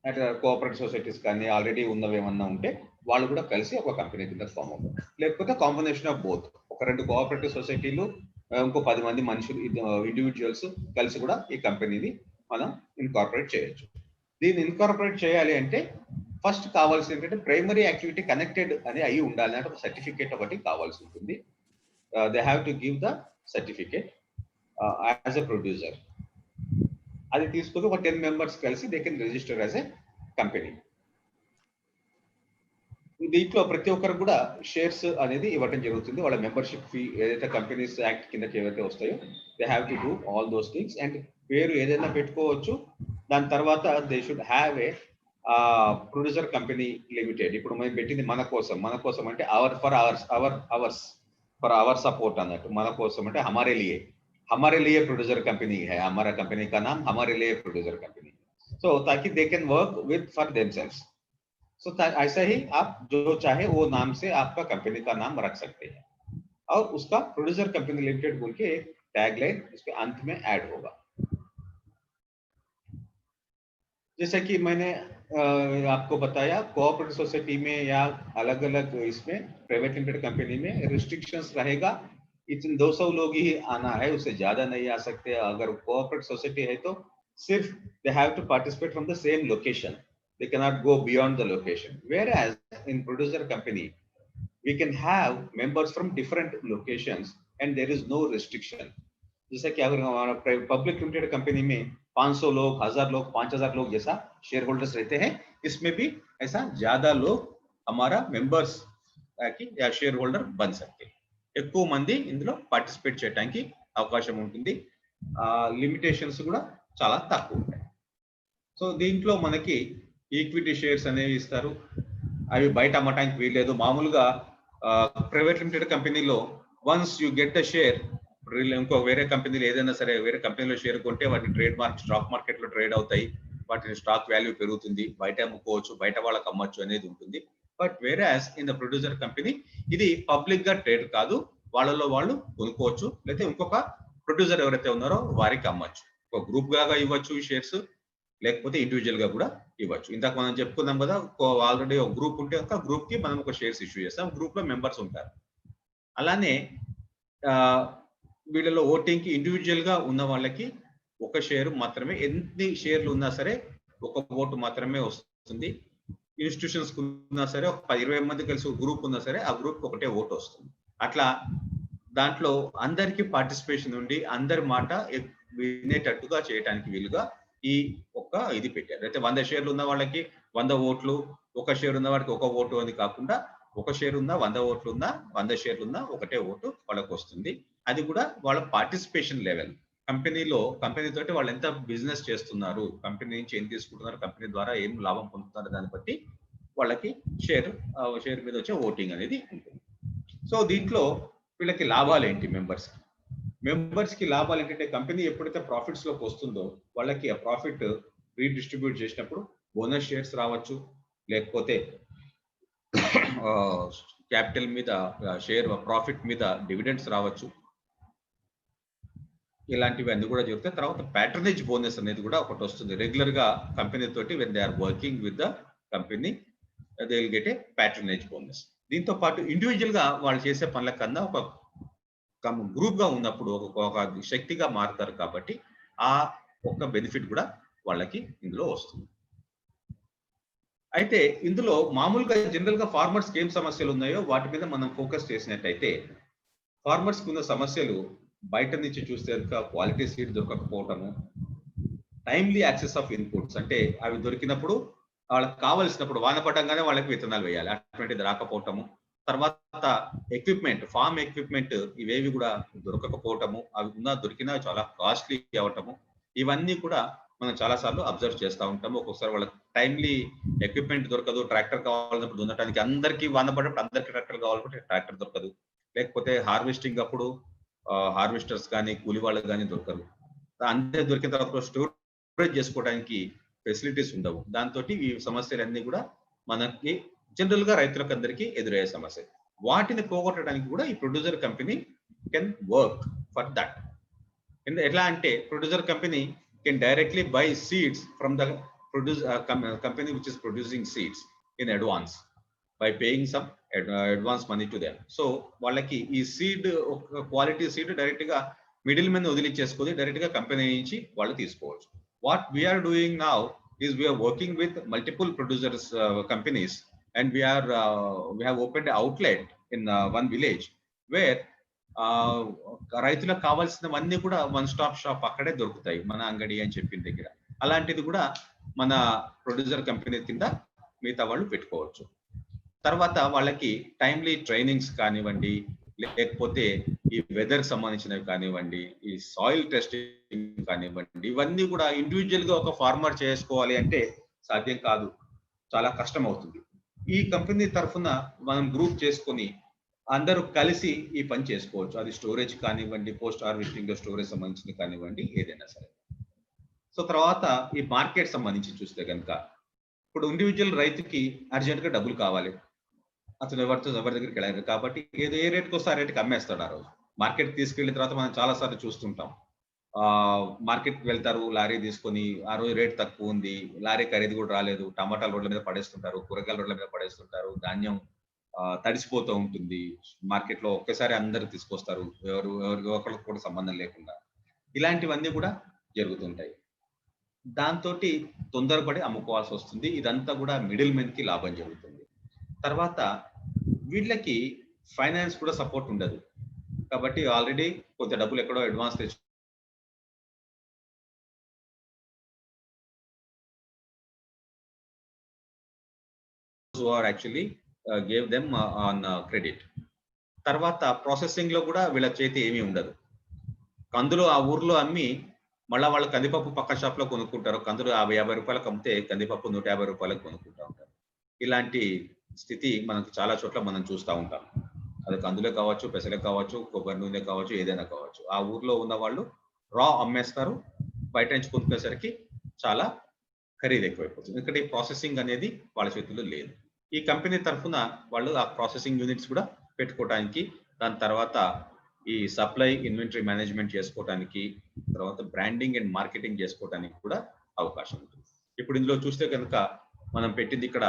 అంటే కోఆపరేటివ్ సొసైటీస్ కానీ ఆల్రెడీ ఉన్నవి ఏమన్నా ఉంటే వాళ్ళు కూడా కలిసి ఒక కంపెనీ కింద ఫామ్ అవుతారు. లేకపోతే కాంబినేషన్ ఆఫ్ బోత్, ఒక 2 కోఆపరేటివ్ సొసైటీలు ఇంకో 10 మంది మనుషులు ఇండివిజువల్స్ కలిసి కూడా ఈ కంపెనీని మనం ఇన్కార్పొరేట్ చేయొచ్చు. దీన్ని ఇన్కార్పొరేట్ చేయాలి అంటే ఫస్ట్ కావాల్సింది ఏంటంటే ప్రైమరీ యాక్టివిటీ కనెక్టెడ్ అని అయి ఉండాలి అంటే ఒక సర్టిఫికేట్ ఒకటి కావాల్సి ఉంటుంది. They have to give the certificate as a producer. అది తీసుకుని ఒక 10 మెంబర్స్ కలిసి they can register as a company. దీంట్లో ప్రతి ఒక్కరు కూడా షేర్స్ అనేది ఇవ్వడం జరుగుతుంది. వాళ్ళ మెంబర్షిప్ ఫీ ఏదైతే కంపెనీస్ యాక్ట్ కిందకి ఏవైతే వస్తాయో they have to do all those things. And పేరు ఏదైనా పెట్టుకోవచ్చు. దాని తర్వాత they should have a producer company limited. ఇప్పుడు మేము పెట్టింది మన కోసం అంటే ఫర్ అవర్ సపోర్ట్ అన్నట్టు. మన కోసం అంటే हमारे लिए प्रोड्यूसर कंपनी है, हमारा कंपनी का नाम हमारे लिए प्रोड्यूसर कंपनी, so ताकि they can work with for themselves. So ऐसा ही आप जो चाहे वो नाम से आपका कंपनी का नाम रख सकते हैं और उसका प्रोड्यूसर कंपनी लिमिटेड बोल के एक टैगलाइन उसके अंत में ऐड होगा. जैसे कि मैंने आपको बताया कोऑपरेटिव सोसाइटी में या अलग अलग इसमें प्राइवेट लिमिटेड कंपनी में रिस्ट्रिक्शंस रहेगा. इतने 200 लोग ही आना है, उससे ज्यादा नहीं आ सकते. अगर कोऑपरेटिव सोसाइटी है तो सिर्फ they have to participate from the same location, they cannot go beyond the location. Whereas in producer company we can have members from different locations and there is no restriction. जैसे कि अगर हमारा public limited company में 500 लोग, 1000 लोग, 5000 लोग जैसा share holders रहते हैं, इसमें भी ऐसा ज्यादा लोग हमारा मेंबर्स या शेयर होल्डर बन सकते हैं. ఎక్కువ మంది ఇందులో పార్టిసిపేట్ చేయడానికి అవకాశం ఉంటుంది. లిమిటేషన్స్ కూడా చాలా తక్కువ ఉంటాయి. సో దీంట్లో మనకి ఈక్విటీ షేర్స్ అనేవి ఇస్తారు. అవి బయట అమ్మటానికి వీల్లేదు. మామూలుగా ప్రైవేట్ లిమిటెడ్ కంపెనీలో once you get the share, ఇంకో వేరే కంపెనీలో ఏదైనా సరే వేరే కంపెనీలో షేర్ కొంటే వాటి ట్రేడ్ మార్క్ స్టాక్ మార్కెట్ లో ట్రేడ్ అవుతాయి, వాటి స్టాక్ వాల్యూ పెరుగుతుంది, బయట అమ్ముకోవచ్చు, బయట వాళ్ళకి అమ్మచ్చు అనేది ఉంటుంది. But వేరాస్ in the producer company ఇది పబ్లిక్ గా ట్రేడ్ కాదు, వాళ్ళలో వాళ్ళు కొనుక్కోవచ్చు, లేకపోతే ఇంకొక ప్రొడ్యూసర్ ఎవరైతే ఉన్నారో వారికి అమ్మచ్చు. ఒక గ్రూప్ గా ఇవ్వచ్చు షేర్స్, లేకపోతే ఇండివిజువల్ గా కూడా ఇవ్వచ్చు. ఇంతకు మనం చెప్పుకున్నాం కదా, ఆల్రెడీ ఒక గ్రూప్ ఉంటే ఒక గ్రూప్ కి మనం ఒక షేర్స్ ఇష్యూ చేస్తాం, గ్రూప్ లో మెంబర్స్ ఉంటారు. అలానే వీళ్ళలో ఓటింగ్ కి ఇండివిజువల్ గా ఉన్న వాళ్ళకి ఒక షేర్ మాత్రమే, ఎన్ని షేర్లు ఉన్నా సరే ఒక ఓటు మాత్రమే వస్తుంది. ఇన్స్టిట్యూషన్స్ ఉన్నా సరే ఒక 20 మంది కలిసి గ్రూప్ ఉన్నా సరే ఆ గ్రూప్ ఒకటే ఓటు వస్తుంది. అట్లా దాంట్లో అందరికి పార్టిసిపేషన్ ఉండి అందరి మాట వినేటట్టుగా చేయడానికి వీలుగా ఈ ఒక్క ఇది పెట్టారు. అయితే 100 షేర్లు ఉన్న వాళ్ళకి 100 ఓట్లు, ఒక షేర్ ఉన్న వాడికి ఒక ఓటు అని కాకుండా ఒక షేర్ ఉన్నా 100 ఓట్లు ఉన్నా 100 షేర్లు ఉన్నా ఒకటే ఓటు వాళ్ళకి వస్తుంది. అది కూడా వాళ్ళ పార్టిసిపేషన్ లెవెల్, కంపెనీ తోటి వాళ్ళు ఎంత బిజినెస్ చేస్తున్నారు, కంపెనీ నుంచి ఏం తీసుకుంటున్నారు, కంపెనీ ద్వారా ఏం లాభం పొందుతున్నారు, దాన్ని బట్టి వాళ్ళకి షేర్ మీద వచ్చే ఓటింగ్ అనేది ఉంటుంది. సో దీంట్లో వీళ్ళకి లాభాలు ఏంటి, మెంబర్స్ కి లాభాలు ఏంటంటే కంపెనీ ఎప్పుడైతే ప్రాఫిట్స్ లోకి వస్తుందో వాళ్ళకి ఆ ప్రాఫిట్ రీడిస్ట్రిబ్యూట్ చేసినప్పుడు బోనస్ షేర్స్ రావచ్చు, లేకపోతే క్యాపిటల్ మీద, షేర్ ప్రాఫిట్ మీద డివిడెండ్స్ రావచ్చు. ఇలాంటివి అన్ని కూడా జరుగుతాయి. తర్వాత ప్యాట్రనేజ్ బోనస్ అనేది కూడా ఒకటి వస్తుంది రెగ్యులర్ గా కంపెనీ తోటి. When they are working with the company they will get a patronage bonus. దీంతో పాటు ఇండివిజువల్ గా వాళ్ళు చేసే పనుల కన్నా ఒక గ్రూప్ గా ఉన్నప్పుడు ఒక శక్తిగా మారుతారు కాబట్టి ఆ ఒక బెనిఫిట్ కూడా వాళ్ళకి ఇందులో వస్తుంది. అయితే ఇందులో మామూలుగా జనరల్ గా ఫార్మర్స్ ఏం సమస్యలు ఉన్నాయో వాటి మీద మనం ఫోకస్ చేసినట్టయితే, ఫార్మర్స్ కి ఉన్న సమస్యలు బయట నుంచి చూస్తే కనుక క్వాలిటీ సీడ్ దొరకకపోవటము, టైమ్లీ యాక్సెస్ ఆఫ్ ఇన్పుట్స్, అంటే అవి దొరికినప్పుడు వాళ్ళకి కావలసినప్పుడు వాన పడంగానే వాళ్ళకి విత్తనాలు వేయాలి, అటువంటిది రాకపోవటము. తర్వాత ఎక్విప్మెంట్, ఫార్మ్ ఎక్విప్మెంట్ ఇవేవి కూడా దొరకకపోవటము, అవి దొరికినా చాలా కాస్ట్లీ అవటము, ఇవన్నీ కూడా మనం చాలా సార్లు అబ్జర్వ్ చేస్తూ ఉంటాము. ఒక్కొక్కసారి వాళ్ళకి టైమ్లీ ఎక్విప్మెంట్ దొరకదు, ట్రాక్టర్ కావాలన్నప్పుడు దున్నటానికి అందరికీ వాన పడినప్పుడు అందరికీ ట్రాక్టర్ కావాలంటే ట్రాక్టర్ దొరకదు, లేకపోతే హార్వెస్టింగ్ అప్పుడు హార్వెస్టర్స్ కానీ కూలి వాళ్ళకి కానీ దొరకరు. అంతే దొరికిన తర్వాత స్టోరేజ్ చేసుకోవడానికి ఫెసిలిటీస్ ఉండవు. దాంతో ఈ సమస్యలన్నీ కూడా మనకి జనరల్ గా రైతులకు అందరికీ ఎదురయ్యే సమస్య. వాటిని పోగొట్టడానికి కూడా ఈ producer company can work for that. ఎట్లా అంటే producer company can directly buy seeds from the company which is producing seeds in advance by paying some advance money to them. So వాళ్ళకి ఈ సీడ్, క్వాలిటీ సీడ్ డైరెక్ట్ గా middlemen వదిలిచ్చేసుకొని direct గా company నుంచి వాళ్ళు తీసుకోవచ్చు. What we're doing now is we're working with multiple producers companies and we have opened an outlet in one village where రైతులకు కావాల్సినవన్నీ కూడా వన్ స్టాప్ షాప్ అక్కడే దొరుకుతాయి, మన అంగడి అని చెప్పిన దగ్గర. అలాంటిది కూడా మన ప్రొడ్యూసర్ కంపెనీ కింద మిగతా వాళ్ళు పెట్టుకోవచ్చు. తర్వాత వాళ్ళకి టైమ్లీ ట్రైనింగ్స్ కానివ్వండి, లేకపోతే ఈ వెదర్ సంబంధించినవి కానివ్వండి, ఈ సాయిల్ టెస్టింగ్ కానివ్వండి, ఇవన్నీ కూడా ఇండివిజువల్ గా ఒక ఫార్మర్ చేసుకోవాలి అంటే సాధ్యం కాదు, చాలా కష్టం అవుతుంది. ఈ కంపెనీ తరఫున మనం గ్రూప్ చేసుకొని అందరూ కలిసి ఈ పని చేసుకోవచ్చు. అది స్టోరేజ్ కానివ్వండి, పోస్ట్ హార్వెస్టింగ్ స్టోరేజ్ సంబంధించింది కానివ్వండి, ఏదైనా సరే. సో తర్వాత ఈ మార్కెట్ సంబంధించి చూస్తే కనుక, ఇప్పుడు ఇండివిజువల్ రైతుకి అర్జెంట్ గా డబ్బులు కావాలి, అతను ఎవరి దగ్గరికి వెళ్ళారు కాబట్టి ఏ రేట్కి వస్తే ఆ రేట్కి అమ్మేస్తాడు. ఆ రోజు మార్కెట్ తీసుకెళ్ళిన తర్వాత మనం చాలా సార్లు చూస్తుంటాం, మార్కెట్కి వెళ్తారు లారీ తీసుకొని, ఆ రోజు రేట్ తక్కువ ఉంది, లారీ ఖరీదు కూడా రాలేదు, టమాటాలు రోడ్ల మీద పడేస్తుంటారు, కూరగాయల రోడ్ల మీద పడేస్తుంటారు, ధాన్యం తడిసిపోతూ ఉంటుంది మార్కెట్ లో. ఒకేసారి అందరు తీసుకొస్తారు, ఒకరికి కూడా సంబంధం లేకుండా. ఇలాంటివన్నీ కూడా జరుగుతుంటాయి. దాంతో తొందరపడి అమ్ముకోవాల్సి వస్తుంది. ఇదంతా కూడా మిడిల్ మెన్ కి లాభం జరుగుతుంది. తర్వాత వీళ్ళకి ఫైనాన్స్ కూడా సపోర్ట్ ఉండదు కాబట్టి ఆల్రెడీ కొంత డబ్బులు ఎక్కడో అడ్వాన్స్ తెచ్చు who are actually gave them on credit. తర్వాత ప్రాసెసింగ్ లో కూడా వీళ్ళ చేతి ఏమీ ఉండదు. కందులు ఆ ఊర్లో అమ్మి మళ్ళీ వాళ్ళు కందిపప్పు పక్క షాప్ లో కొనుక్కుంటారు. కందులు 50 రూపాయలకు అమ్మితే కందిపప్పు 150 రూపాయలకు కొనుక్కుంటా ఉంటారు. ఇలాంటి స్థితి మనకు చాలా చోట్ల మనం చూస్తూ ఉంటాం. అది కందులే కావచ్చు, పెసలే కావచ్చు, కొబ్బరి నూనె కావచ్చు, ఏదైనా కావచ్చు. ఆ ఊర్లో ఉన్న వాళ్ళు రా అమ్మేస్తారు, బయట నుంచి కొనుక్కునేసరికి చాలా ఖరీదు ఎక్కువైపోతుంది. ఎందుకంటే ఈ ప్రాసెసింగ్ అనేది వాళ్ళ చేతుల్లో లేదు. ఈ కంపెనీ తరఫున వాళ్ళు ఆ ప్రాసెసింగ్ యూనిట్స్ కూడా పెట్టుకోవడానికి, దాని తర్వాత ఈ సప్లై ఇన్వెంటరీ మేనేజ్మెంట్ చేసుకోవడానికి, తర్వాత బ్రాండింగ్ అండ్ మార్కెటింగ్ చేసుకోవడానికి కూడా అవకాశం ఉంటుంది. ఇప్పుడు ఇందులో చూస్తే కనుక మనం పెట్టింది ఇక్కడ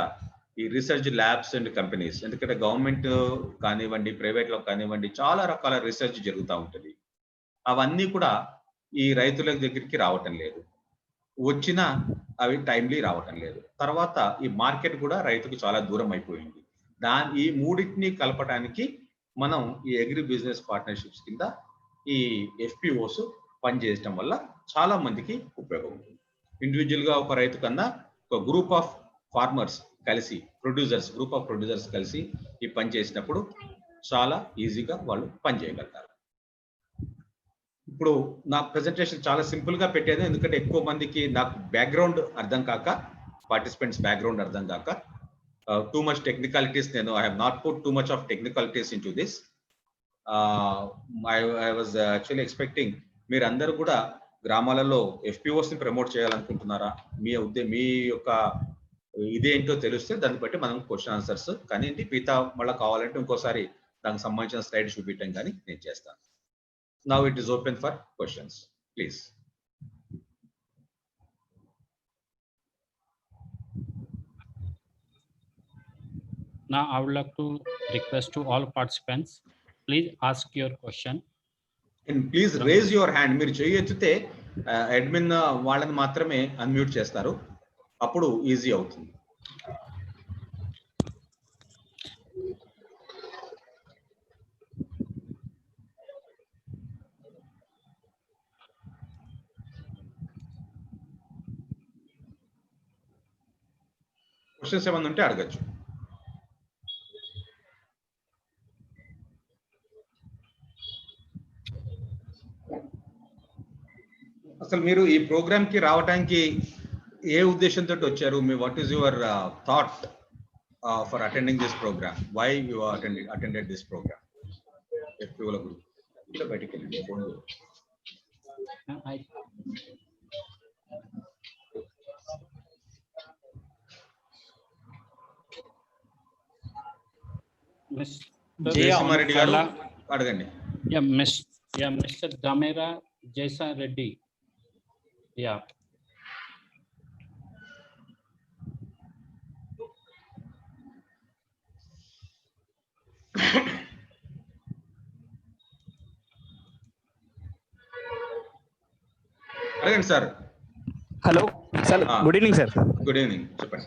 ఈ రీసెర్చ్ ల్యాబ్స్ అండ్ కంపెనీస్. ఎందుకంటే గవర్నమెంట్ కానివ్వండి, ప్రైవేట్ లో కానివ్వండి, చాలా రకాల రీసెర్చ్ జరుగుతూ ఉంటుంది. అవన్నీ కూడా ఈ రైతుల దగ్గరికి రావటం లేదు, వచ్చినా అవి టైమ్లీ రావటం లేదు. తర్వాత ఈ మార్కెట్ కూడా రైతుకు చాలా దూరం అయిపోయింది. ఈ మూడింటిని కలపడానికి మనం ఈ అగ్రి బిజినెస్ పార్ట్నర్షిప్స్ కింద ఈ ఎఫ్పిఓస్ పనిచేయడం వల్ల చాలా మందికి ఉపయోగం ఉంటుంది. ఇండివిజువల్ గా ఒక రైతు కన్నా ఒక గ్రూప్ ఆఫ్ ఫార్మర్స్ కలిసి, గ్రూప్ ఆఫ్ ప్రొడ్యూసర్స్ కలిసి ఈ పని చేసినప్పుడు చాలా ఈజీగా వాళ్ళు పని చేయగలుగుతారు. ఇప్పుడు నా ప్రెజెంటేషన్ చాలా సింపుల్ గా పెట్టేది, ఎందుకంటే ఎక్కువ మందికి నాకు బ్యాక్గ్రౌండ్ అర్థం కాక, పార్టిసిపెంట్స్ బ్యాక్గ్రౌండ్ అర్థం కాక, టూ మచ్ టెక్నికాలిటీస్, నేను I have not put too much of technicalities in to this. I was actually expecting మీరు అందరూ కూడా గ్రామాలలో ఎఫ్పిఓస్ ని ప్రమోట్ చేయాలనుకుంటున్నారా, మీ యొక్క ఇదేంటో తెలిస్తే దాన్ని బట్టి మనం క్వశ్చన్ ఆన్సర్స్ కానీ మిగతా మళ్ళీ కావాలంటే ఇంకోసారి దానికి సంబంధించిన స్లైడ్ చూపించడం కానీ నేను చేస్తాను. Now it is open for questions please. Now I would like to request to all participants, please ask your question. And please raise your hand. మీరు చెయ్యి ఎత్తితే అడ్మిన్ వాళ్ళని మాత్రమే అన్మ్యూట్ చేస్తారు, అప్పుడు ఈజీ అవుతుంది. క్వశ్చన్స్ ఏమన్నా ఉంటే అడగచ్చు. అసలు మీరు ఈ ప్రోగ్రామ్ కి రావడానికి ఏ ఉద్దేశంతో వచ్చారు? మీ what is your thought for attending this programme? Why you attended this programme? ఎఫ్పిఓల గురించి బయటికి వెళ్ళండి. జయకుమారెడ్డి గారు అడగండి. Mr. Damera Jaisa Reddy. Yeah. అడగండి sir. Hello sir, good evening sir. Good evening, చెప్పండి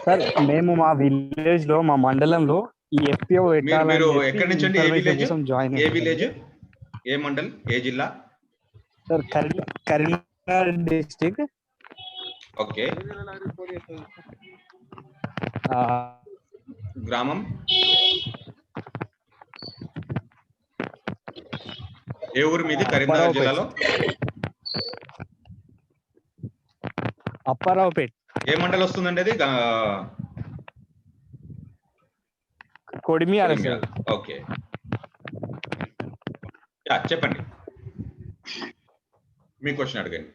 సార్. మేము మా విలేజ్ లో, మా మండలంలో ఈ ఎఫ్పిఓ మీరు ఎక్కడి నుంచి అండి? ఏ విలేజ్, ఏ మండల్, ఏ జిల్లా? Sir Karimnagar district. ఓకే. గ్రామం ఏ ఊరు మీది? కరీంనగర్ జిల్లాలో అప్పారావుపేట్. ఏ మండల్ వస్తుందండి అది? కొడిమియాల. ఓకే, చెప్పండి, మీ క్వశ్చన్ అడగండి.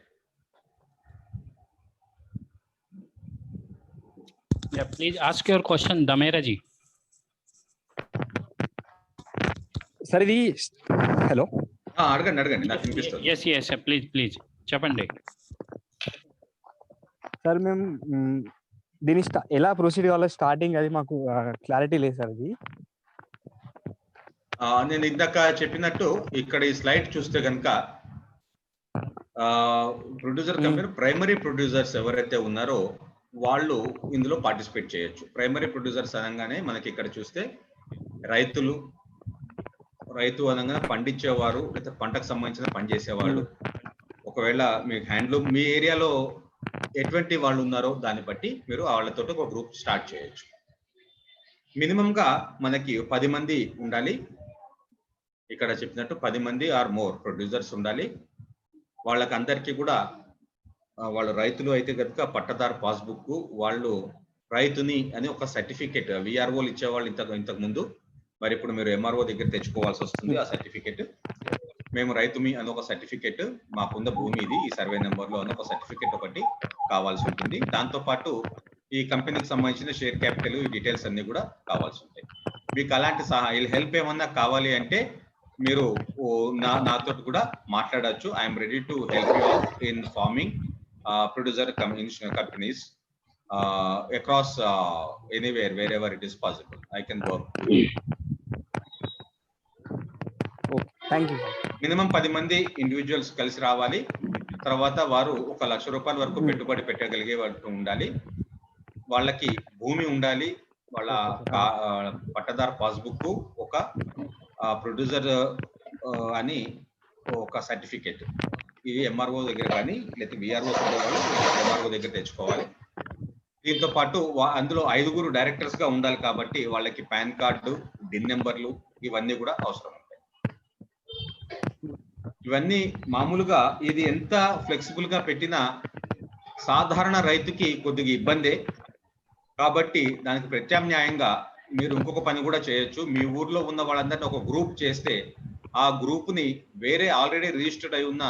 Yeah, please ask your question, Damera ji. Sir ఇది హలో అడగండి, నాకు వినిపిస్తుంది. Yes, please చెప్పండి. సార్ మేము దీన్ని ఎలా ప్రొసీడ్ కావాలో స్టార్టింగ్ అది మాకు క్లారిటీ లేదు సార్. అది నేను ఇందాక చెప్పినట్టు ఇక్కడ ఈ స్లైడ్ చూస్తే కనుక ప్రొడ్యూసర్ కంపెనీ ప్రైమరీ ప్రొడ్యూసర్స్ ఎవరైతే ఉన్నారో వాళ్ళు ఇందులో పార్టిసిపేట్ చేయొచ్చు. ప్రైమరీ ప్రొడ్యూసర్స్ అనగానే మనకి ఇక్కడ చూస్తే రైతు అనగా పండించేవారు, లేదా పంటకు సంబంధించిన పని చేసేవాళ్ళు. ఒకవేళ మీ హ్యాండ్లూమ్ మీ ఏరియాలో ఎటువంటి వాళ్ళు ఉన్నారో దాన్ని బట్టి మీరు వాళ్ళతో ఒక గ్రూప్ స్టార్ట్ చేయొచ్చు. మినిమం గా మనకి 10 మంది ఉండాలి. ఇక్కడ చెప్పినట్టు 10 మంది ఆర్ మోర్ ప్రొడ్యూసర్స్ ఉండాలి. వాళ్ళకి అందరికీ కూడా వాళ్ళు రైతులు అయితే కనుక పట్టదారు పాస్బుక్, వాళ్ళు రైతుని అని ఒక సర్టిఫికేట్ విఆర్ఓలు ఇచ్చేవాళ్ళు ఇంతకు ముందు. మరి ఇప్పుడు మీరు ఎంఆర్ఓ దగ్గర తెచ్చుకోవాల్సి వస్తుంది ఆ సర్టిఫికేట్. మేము రైతుమి అని ఒక సర్టిఫికేట్, మాకున్న భూమి ఇది, ఈ సర్వే నెంబర్లో అని ఒక సర్టిఫికేట్ ఒకటి కావాల్సి ఉంటుంది. దాంతో పాటు ఈ కంపెనీకి సంబంధించిన షేర్ క్యాపిటల్, ఈ డీటెయిల్స్ అన్ని కూడా కావాల్సి ఉంటాయి. మీకు అలాంటి హెల్ప్ ఏమన్నా కావాలి అంటే మీరు నాతో కూడా మాట్లాడచ్చు. I'm ready to help you in farming producer companies across anywhere, wear ever it is possible, I can work. Minimum 10 మంది ఇండివిజువల్స్ కలిసి రావాలి. తర్వాత వారు 1 లక్ష రూపాయల వరకు పెట్టుబడి పెట్టగలిగే వాళ్ళు ఉండాలి. వాళ్ళకి భూమి ఉండాలి, వాళ్ళ పట్టదారు పాస్బుక్, ఒక ప్రొడ్యూసర్ అని ఒక సర్టిఫికేట్. ఇది ఎంఆర్ఓ దగ్గర కానీ లేకపోతే విఆర్ఓ వాళ్ళు ఎంఆర్ఓ దగ్గర తెచ్చుకోవాలి. దీంతో పాటు అందులో 5 డైరెక్టర్స్ గా ఉండాలి కాబట్టి వాళ్ళకి పాన్ కార్డు, డిన్ నెంబర్లు ఇవన్నీ కూడా అవసరం. ఇవన్నీ మామూలుగా ఇది ఎంత ఫ్లెక్సిబుల్ గా పెట్టినా సాధారణ రైతుకి కొద్దిగా ఇబ్బందే. కాబట్టి దానికి ప్రత్యామ్నాయంగా మీరు ఇంకొక పని కూడా చేయొచ్చు. మీ ఊర్లో ఉన్న వాళ్ళందరినీ ఒక గ్రూప్ చేస్తే ఆ గ్రూప్ ని వేరే ఆల్రెడీ రిజిస్టర్డ్ అయి ఉన్న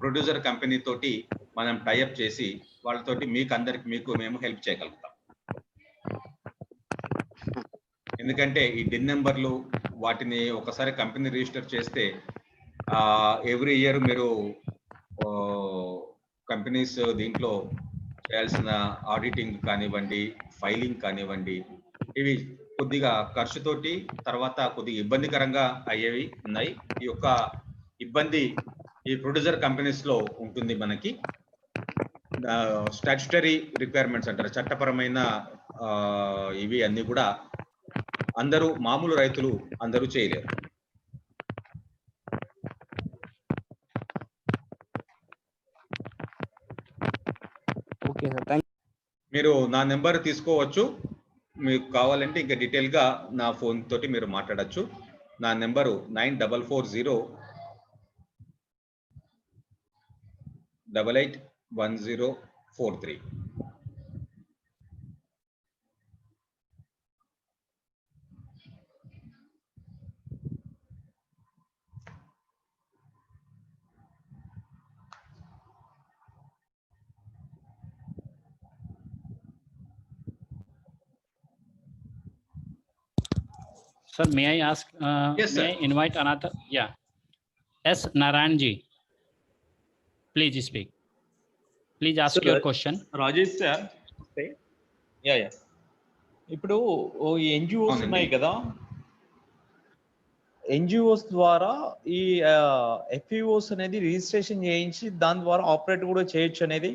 ప్రొడ్యూసర్ కంపెనీ తోటి మనం టైఅప్ చేసి వాళ్ళతోటి మీకు మేము హెల్ప్ చేయగలుగుతాం. ఎందుకంటే ఈ డిన్ నెంబర్లు వాటిని ఒకసారి కంపెనీ రిజిస్టర్ చేస్తే ఎవ్రీ ఇయర్ మీరు కంపెనీస్ దీంట్లో చేయాల్సిన ఆడిటింగ్ కానివ్వండి, ఫైలింగ్ కానివ్వండి, ఇవి కొద్దిగా ఖర్చుతోటి తర్వాత కొద్దిగా ఇబ్బందికరంగా అయ్యేవి ఉన్నాయి. ఈ యొక్క ఇబ్బంది ఈ ప్రొడ్యూసర్ కంపెనీస్ లో ఉంటుంది. మనకి స్టాట్యుటరీ రిక్వైర్మెంట్స్ అంటారు, చట్టపరమైన ఇవి అన్ని కూడా అందరూ మామూలు రైతులు అందరూ చేయలేరు. ఓకే సార్, థ్యాంక్ మీరు నా నెంబర్ తీసుకోవచ్చు, మీకు కావాలంటే ఇంకా డీటెయిల్ గా నా ఫోన్ తోటి మీరు మాట్లాడచ్చు. నా number 9440881043. Sir, may I ask? Yes, sir. May I invite another? Yeah. S. Narayanji, please speak. Please ask your question. Rajesh sir, ఇప్పుడు ఎన్జిఓస్ ఉన్నాయి కదా, ఎన్జిఓస్ ద్వారా ఈ ఎఫ్ఈఓస్ అనేది రిజిస్ట్రేషన్ చేయించి దాని ద్వారా ఆపరేట్ కూడా చేయొచ్చు అనేది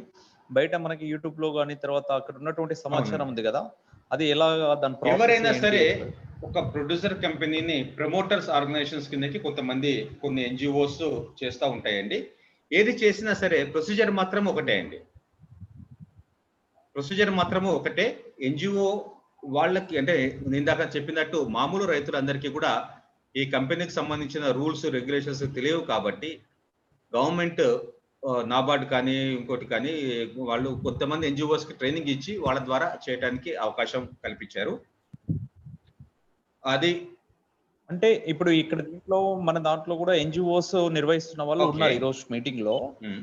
బయట మనకి యూట్యూబ్ లో కానీ తర్వాత అక్కడ ఉన్నటువంటి సమాచారం ఉంది కదా, అది ఎలా దాని ఎవరైనా సరే ఒక ప్రొడ్యూసర్ కంపెనీని ప్రమోటర్స్ ఆర్గనైజేషన్స్ కిందకి కొన్ని ఎన్జిఓస్ చేస్తూ ఉంటాయండి. ఏది చేసినా సరే ప్రొసీజర్ మాత్రం ఒకటే అండి. ప్రొసీజర్ మాత్రము ఒకటే. ఎన్జిఓ వాళ్ళకి అంటే నేను ఇందాక చెప్పినట్టు మామూలు రైతులందరికీ కూడా ఈ కంపెనీకి సంబంధించిన రూల్స్ రెగ్యులేషన్స్ తెలియవు కాబట్టి గవర్నమెంట్ నాబార్డ్ కానీ ఇంకోటి కానీ వాళ్ళు కొంతమంది ఎన్జిఓస్ కి ట్రైనింగ్ ఇచ్చి వాళ్ళ ద్వారా చేయడానికి అవకాశం కల్పించారు. అది అంటే ఇప్పుడు ఇక్కడ దీంట్లో మన దాంట్లో కూడా ఎన్జిఓస్ నిర్వహిస్తున్న వాళ్ళు ఉన్నారు ఈ రోజు మీటింగ్ లో,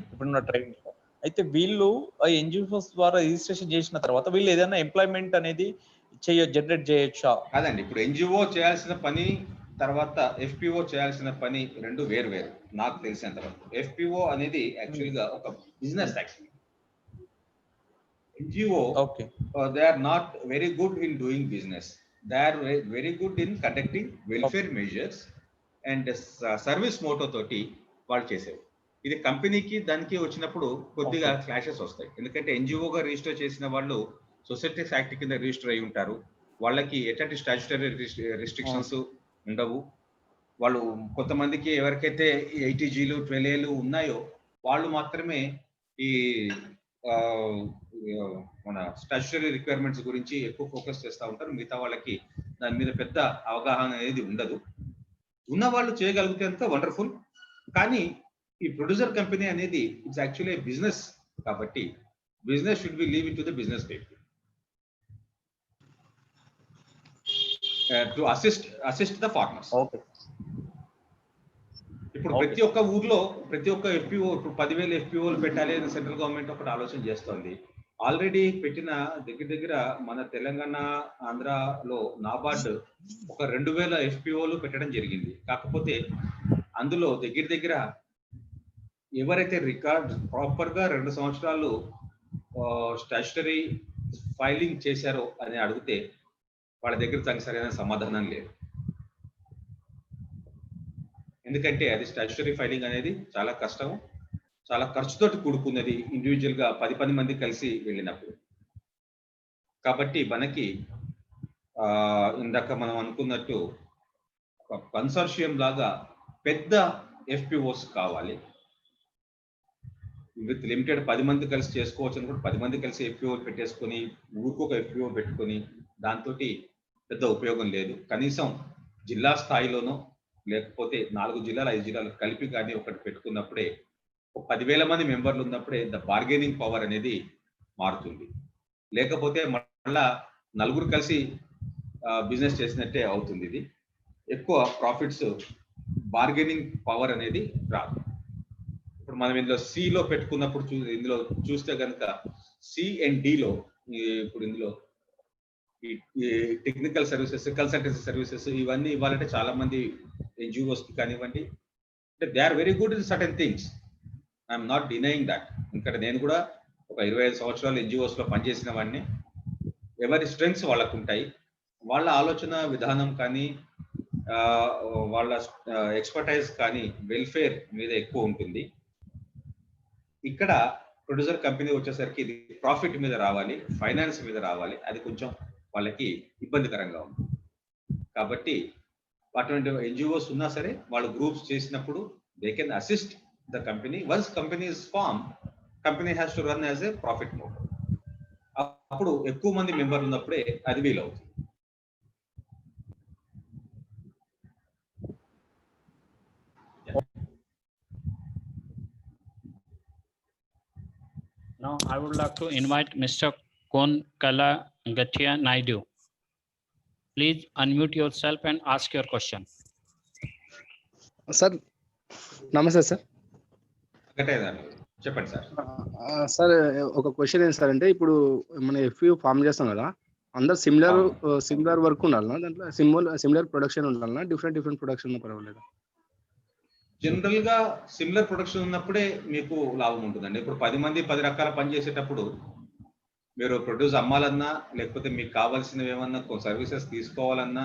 ఇప్పుడున్న ట్రైనింగ్ లో. అయితే వీళ్ళు ఆ ఎన్జిఓస్ ద్వారా రిజిస్ట్రేషన్ చేసిన తర్వాత వీళ్ళు ఏదైనా ఎంప్లాయ్మెంట్ అనేది జనరేట్ చేయొచ్చా? కాదండి, ఇప్పుడు ఎన్జిఓ చేయాల్సిన పని తర్వాత ఎఫ్పిఓ చేయాల్సిన పని రెండు వేరు వేరు నాకు తెలిసినంత వరకు. ఎఫ్పిఓ అనేది యాక్చువల్ గా ఒక business actually. NGO they are not very good in doing business. They are very good in conducting welfare measures and service motto తోటి వాళ్ళు చేసేవి. ఇది కంపెనీకి దానికి వచ్చినప్పుడు కొద్దిగా క్లాషెస్ వస్తాయి. ఎందుకంటే ఎన్జిఓగా రిజిస్టర్ చేసిన వాళ్ళు సొసైటీస్ యాక్ట్ కింద రిజిస్టర్ అయి ఉంటారు. వాళ్ళకి ఎట్లాంటి స్టాట్యుటరీ రిస్ట్రిక్షన్స్ ఉండవు. వాళ్ళు కొంతమందికి ఎవరికైతే 80Gలు 12Aలు ఉన్నాయో వాళ్ళు మాత్రమే ఈ మన స్టాట్యుటరీ రిక్వైర్మెంట్స్ గురించి ఎక్కువ ఫోకస్ చేస్తూ ఉంటారు. మిగతా వాళ్ళకి దాని మీద పెద్ద అవగాహన అనేది ఉండదు. ఉన్న వాళ్ళు చేయగలిగితే అంత వండర్ఫుల్. కానీ ఈ ప్రొడ్యూసర్ కంపెనీ అనేది ఇట్స్ యాక్చువల్లీ బిజినెస్ కాబట్టి business should be leave it to the business people to assist the farmers. ఇప్పుడు ప్రతి ఒక్క ఊర్లో ప్రతి ఒక్క ఎఫ్పిఓ ఇప్పుడు 10,000 ఎఫ్పిఓలు పెట్టాలి అని సెంట్రల్ గవర్నమెంట్ ఒకటి ఆలోచన చేస్తోంది. ఆల్రెడీ పెట్టిన దగ్గర మన తెలంగాణ ఆంధ్రాలో నాబార్డ్ ఒక 2,000 ఎఫ్పిఓలు పెట్టడం జరిగింది. కాకపోతే అందులో దగ్గర ఎవరైతే రికార్డ్ ప్రాపర్ గా 2 సంవత్సరాలు స్టాట్యుటరీ ఫైలింగ్ చేశారో అని అడిగితే వాళ్ళ దగ్గర తనకి సరైన సమాధానం లేదు. ఎందుకంటే అది స్టాట్యుటరీ ఫైలింగ్ అనేది చాలా కష్టం, చాలా ఖర్చుతోటి కూడుకున్నది. ఇండివిజువల్ గా 10 మంది కలిసి వెళ్ళినప్పుడు. కాబట్టి మనకి ఇందాక మనం అనుకున్నట్టు ఒక కన్సార్షియం లాగా పెద్ద ఎఫ్పిఓస్ కావాలి. విత్ లిమిటెడ్ 10 మంది కలిసి చేసుకోవచ్చు అనుకుంటే 10 మంది కలిసి ఎఫ్పిఓ పెట్టేసుకొని ఊరికి ఒక ఎఫ్పిఓ పెట్టుకొని దాంతో పెద్ద ఉపయోగం లేదు. కనీసం జిల్లా స్థాయిలోనో లేకపోతే 4 జిల్లాలు 5 జిల్లాలు కలిపి కానీ ఒకటి పెట్టుకున్నప్పుడే 10,000 మంది మెంబర్లు ఉన్నప్పుడే ద బార్గెనింగ్ పవర్ అనేది మారుతుంది. లేకపోతే మళ్ళా 4 కలిసి బిజినెస్ చేసినట్టే అవుతుంది. ఇది ఎక్కువ ప్రాఫిట్స్ బార్గెనింగ్ పవర్ అనేది రాదు. ఇప్పుడు మనం ఇందులో సిలో పెట్టుకున్నప్పుడు ఇందులో చూస్తే కనుక C&Dలో ఇప్పుడు ఇందులో ఈ టెక్నికల్ సర్వీసెస్, కన్సల్టెన్సీ సర్వీసెస్ ఇవన్నీ ఇవ్వాలంటే చాలా మంది ఎన్జిఓస్కి కానివ్వండి, అంటే they are very good in certain things. I'm not denying that. ఎందుకంటే నేను కూడా ఒక 25 సంవత్సరాలు ఎన్జిఓస్లో పనిచేసిన వాడిని. ఎవరి స్ట్రెంగ్స్ వాళ్ళకు ఉంటాయి. వాళ్ళ ఆలోచన విధానం కానీ వాళ్ళ ఎక్స్పర్టైజ్ కానీ వెల్ఫేర్ మీద ఎక్కువ ఉంటుంది. ఇక్కడ ప్రొడ్యూసర్ కంపెనీ వచ్చేసరికి ఇది ప్రాఫిట్ మీద రావాలి, ఫైనాన్స్ మీద రావాలి, అది కొంచెం వాళ్ళకి ఇబ్బందికరంగా ఉంది. కాబట్టి అటువంటి ఎన్జిఓస్ ఉన్నా సరే వాళ్ళు గ్రూప్స్ చేసినప్పుడు they can assist the company. Once company is form, company has to run as a profit mode. అప్పుడు ఎక్కువ మంది మెంబర్లు ఉన్నప్పుడే అది వీలవుతుంది. Now I would like to invite Mr. Konkala Gatia Naidu. Please unmute yourself and ask your question. Sir నమస్తే sir. చెప్పండి sir. Sir ఒక క్వశ్చన్ ఏంటి సార్ అంటే ఇప్పుడు మన ఎఫ్యూ ఫామ్ చేస్తాం కదా, అందరు సిమిలర్ వర్క్ ఉండాలన్నా, దాంట్లో సిమిలర్ ప్రొడక్షన్ ఉండాలన్నా, డిఫరెంట్ ప్రొడక్షన్ పర్వాలేదు? జనరల్ గా సిమిలర్ ప్రొడక్షన్ ఉన్నప్పుడే మీకు లాభం ఉంటుందండి. ఇప్పుడు 10 మంది 10 రకాల పని చేసేటప్పుడు మీరు ప్రొడ్యూస్ అమ్మాలన్నా, లేకపోతే మీకు కావాల్సినవి ఏమన్నా సర్వీసెస్ తీసుకోవాలన్నా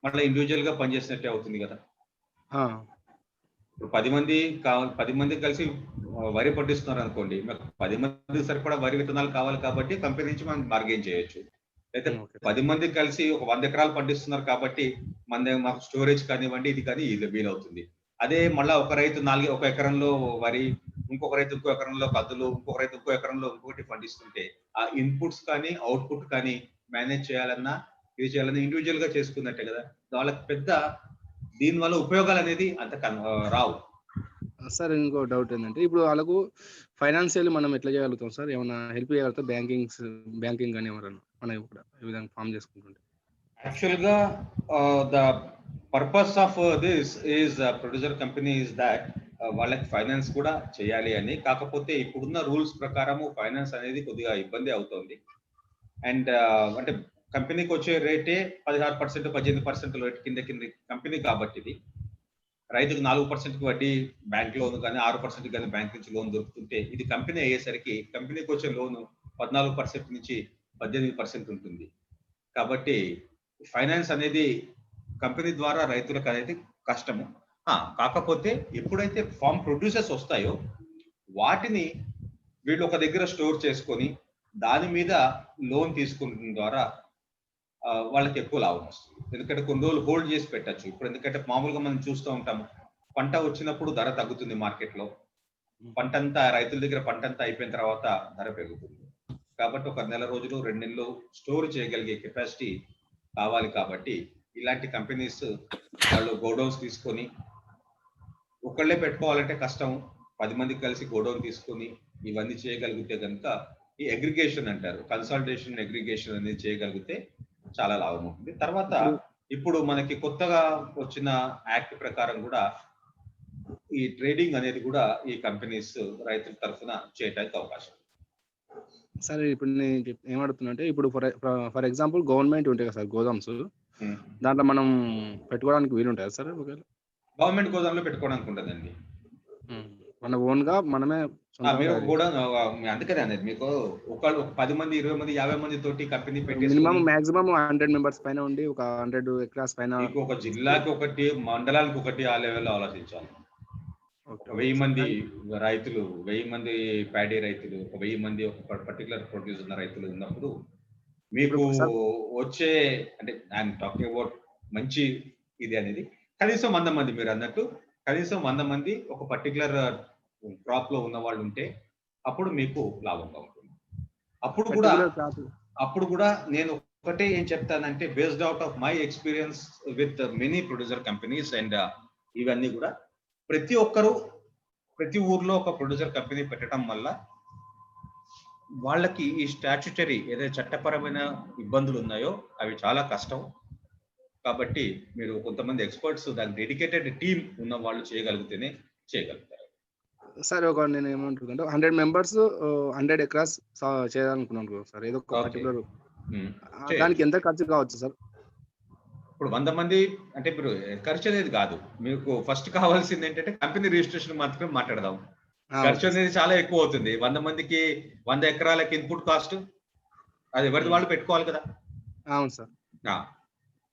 మళ్ళీ ఇండివిజువల్ గా పనిచేసినట్టే అవుతుంది కదా. ఇప్పుడు 10 మంది కలిసి వరి పండిస్తున్నారు అనుకోండి, మాకు 10 మంది సరిపడా వరి విత్తనాలు కావాలి కాబట్టి కంపెనీ నుంచి మనం బార్గెయిన్ చేయొచ్చు. అయితే 10 మంది కలిసి ఒక 100 ఎకరాలు పండిస్తున్నారు కాబట్టి మాకు స్టోరేజ్ కానివ్వండి ఇది కానీ ఇది వీలవుతుంది. అదే మళ్ళీ ఒక రైతు ఒక ఎకరంలో వరి, ఇంకొక రైతు ఇంకో ఎకరంలో కద్దులు, ఇంకొక రైతు ఇంకో ఎకరంలో ఇంకొకటి పండిస్తుంటే ఆ ఇన్పుట్స్ కానీ అవుట్పుట్ కానీ మేనేజ్ చేయాలన్నా ఇది చేయాలన్నా ఇండివిజువల్ గా చేసుకున్నట్టే కదా. వాళ్ళకి పెద్ద దీనివల్ల ఉపయోగాలు అనేది అంత రావు. సార్ ఇంకో డౌట్ ఏంటంటే ఇప్పుడు వాళ్ళకు ఫైనాన్షియల్ మనం ఎట్లా చేయగలుగుతాం సార్? ఏమైనా హెల్ప్ చేయగలుగుతాం? బ్యాంకింగ్ కానీ ఎవరైనా మనం కూడా ఈ విధంగా ఫామ్ చేసుకుంటుంటే? యాక్చువల్ గా the purpose of this is producer company is that వాళ్ళకి ఫైనాన్స్ కూడా చేయాలి అని. కాకపోతే ఇప్పుడున్న రూల్స్ ప్రకారము ఫైనాన్స్ అనేది కొద్దిగా ఇబ్బంది అవుతుంది. అండ్ అంటే కంపెనీకి వచ్చే రేటే 16%, 18% రేట్ కింద కంపెనీ కాబట్టి ఇది రైతుకు 4% వడ్డీ బ్యాంక్ లోన్ కానీ 6% కానీ బ్యాంక్ నుంచి లోన్ దొరుకుతుంటే, ఇది కంపెనీ అయ్యేసరికి కంపెనీకి వచ్చే లోను 14% నుంచి 18% ఉంటుంది. కాబట్టి ఫైనాన్స్ అనేది కంపెనీ ద్వారా రైతులకు అనేది కష్టము. కాకపోతే ఎప్పుడైతే ఫార్మ్ ప్రొడ్యూసర్స్ వస్తాయో వాటిని వీళ్ళు ఒక దగ్గర స్టోర్ చేసుకొని దాని మీద లోన్ తీసుకున్న ద్వారా వాళ్ళకి ఎక్కువ లాభం వస్తుంది. ఎందుకంటే కొన్ని రోజులు హోల్డ్ చేసి పెట్టచ్చు. ఇప్పుడు ఎందుకంటే మామూలుగా మనం చూస్తూ ఉంటాము, పంట వచ్చినప్పుడు ధర తగ్గుతుంది మార్కెట్లో, రైతుల దగ్గర పంట అంతా అయిపోయిన తర్వాత ధర పెరుగుతుంది. కాబట్టి ఒక నెల రోజులు 2 నెలలు స్టోర్ చేయగలిగే కెపాసిటీ కావాలి. కాబట్టి ఇలాంటి కంపెనీస్ వాళ్ళు గోడౌన్స్ తీసుకొని, ఒకళ్ళే పెట్టుకోవాలంటే కష్టం, 10 మంది కలిసి గోడౌన్ తీసుకొని ఇవన్నీ చేయగలిగితే కనుక ఈ అగ్రిగేషన్ అంటారు, కన్సల్టేషన్ అగ్రిగేషన్ అనేది చేయగలిగితే చాలా లాభం ఉంటుంది. తర్వాత ఇప్పుడు మనకి కొత్తగా వచ్చిన యాక్ట్ ప్రకారం కూడా ఈ ట్రేడింగ్ అనేది కూడా ఈ కంపెనీస్ రైతుల తరఫున చేయడానికి అవకాశం. సరే ఇప్పుడు నేను ఏమడుతున్నా అంటే ఇప్పుడు ఫర్ ఎగ్జాంపుల్ గవర్నమెంట్ ఉంటాయి కదా సార్ గోదామ్స్, దాంట్లో మనం పెట్టుకోవడానికి వీలు ఉంటుంది సార్? ఒకవేళ గవర్నమెంట్ గోదాంలో పెట్టుకోవడానికి ఉండదండి, మన ఓన్ గా మనమే మీరు కూడా. అందుకనే అనేది మీకు ఒక 10 మంది 20 మంది 50 మంది తోటి కంపెనీ పెట్టి మినిమం మాక్సిమం 100 మెంబర్స్ పైన ఉండి ఒక 100 ఎకరాస్ పైన, ఒక జిల్లాకి ఒకటి, మండలానికి ఒకటి, ఆ లెవెల్లో ఆలోచించాలి. 1000 మంది రైతులు, 1000 మంది ప్యాడీ రైతులు, 1000 మంది ఒక పర్టికులర్ ప్రొడ్యూస్ ఉన్న రైతులు ఉన్నప్పుడు మీకు వచ్చే, అంటే ఐఎమ్ టాకింగ్ అబౌట్ మంచి ఇది అనేది కనీసం 100 మంది, మీరు అన్నట్టు కనీసం 100 మంది ఒక పర్టికులర్ క్రాప్ లో ఉన్న వాళ్ళు ఉంటే అప్పుడు మీకు లాభంగా ఉంటుంది. అప్పుడు కూడా నేను ఒకటే ఏం చెప్తానంటే, based out of my experience with many producer companies and ఇవన్నీ కూడా, ప్రతి ఒక్కరు ప్రతి ఊర్లో ఒక ప్రొడ్యూసర్ కంపెనీ పెట్టడం వల్ల వాళ్ళకి ఈ స్టాట్యుటరీ ఏదైతే చట్టపరమైన ఇబ్బందులు ఉన్నాయో అవి చాలా కష్టం. కాబట్టి మీరు కొంతమంది ఎక్స్పర్ట్స్, దానికి డెడికేటెడ్ టీమ్ ఉన్న వాళ్ళు చేయగలిగితేనే చేయగలుగుతారు. సార్ ఒక నేను ఏమంటున్నాను 100 members 100 acres చేయాలనుకున్నాను సార్. ఏదో ఒక పర్టికులర్ దానికి ఎంత ఖర్చు కావచ్చు సార్? ఇప్పుడు 100 మంది అంటే ఇప్పుడు ఖర్చు అనేది కాదు, మీకు ఫస్ట్ కావాల్సింది ఏంటంటే కంపెనీ రిజిస్ట్రేషన్ మాత్రమే మాట్లాడదాం. ఖర్చు అనేది చాలా ఎక్కువ అవుతుంది. 100 మందికి 100 ఎకరాలకి ఇన్పుట్ కాస్ట్ అది ఎవరిది వాళ్ళు పెట్టుకోవాలి కదా. అవును సార్.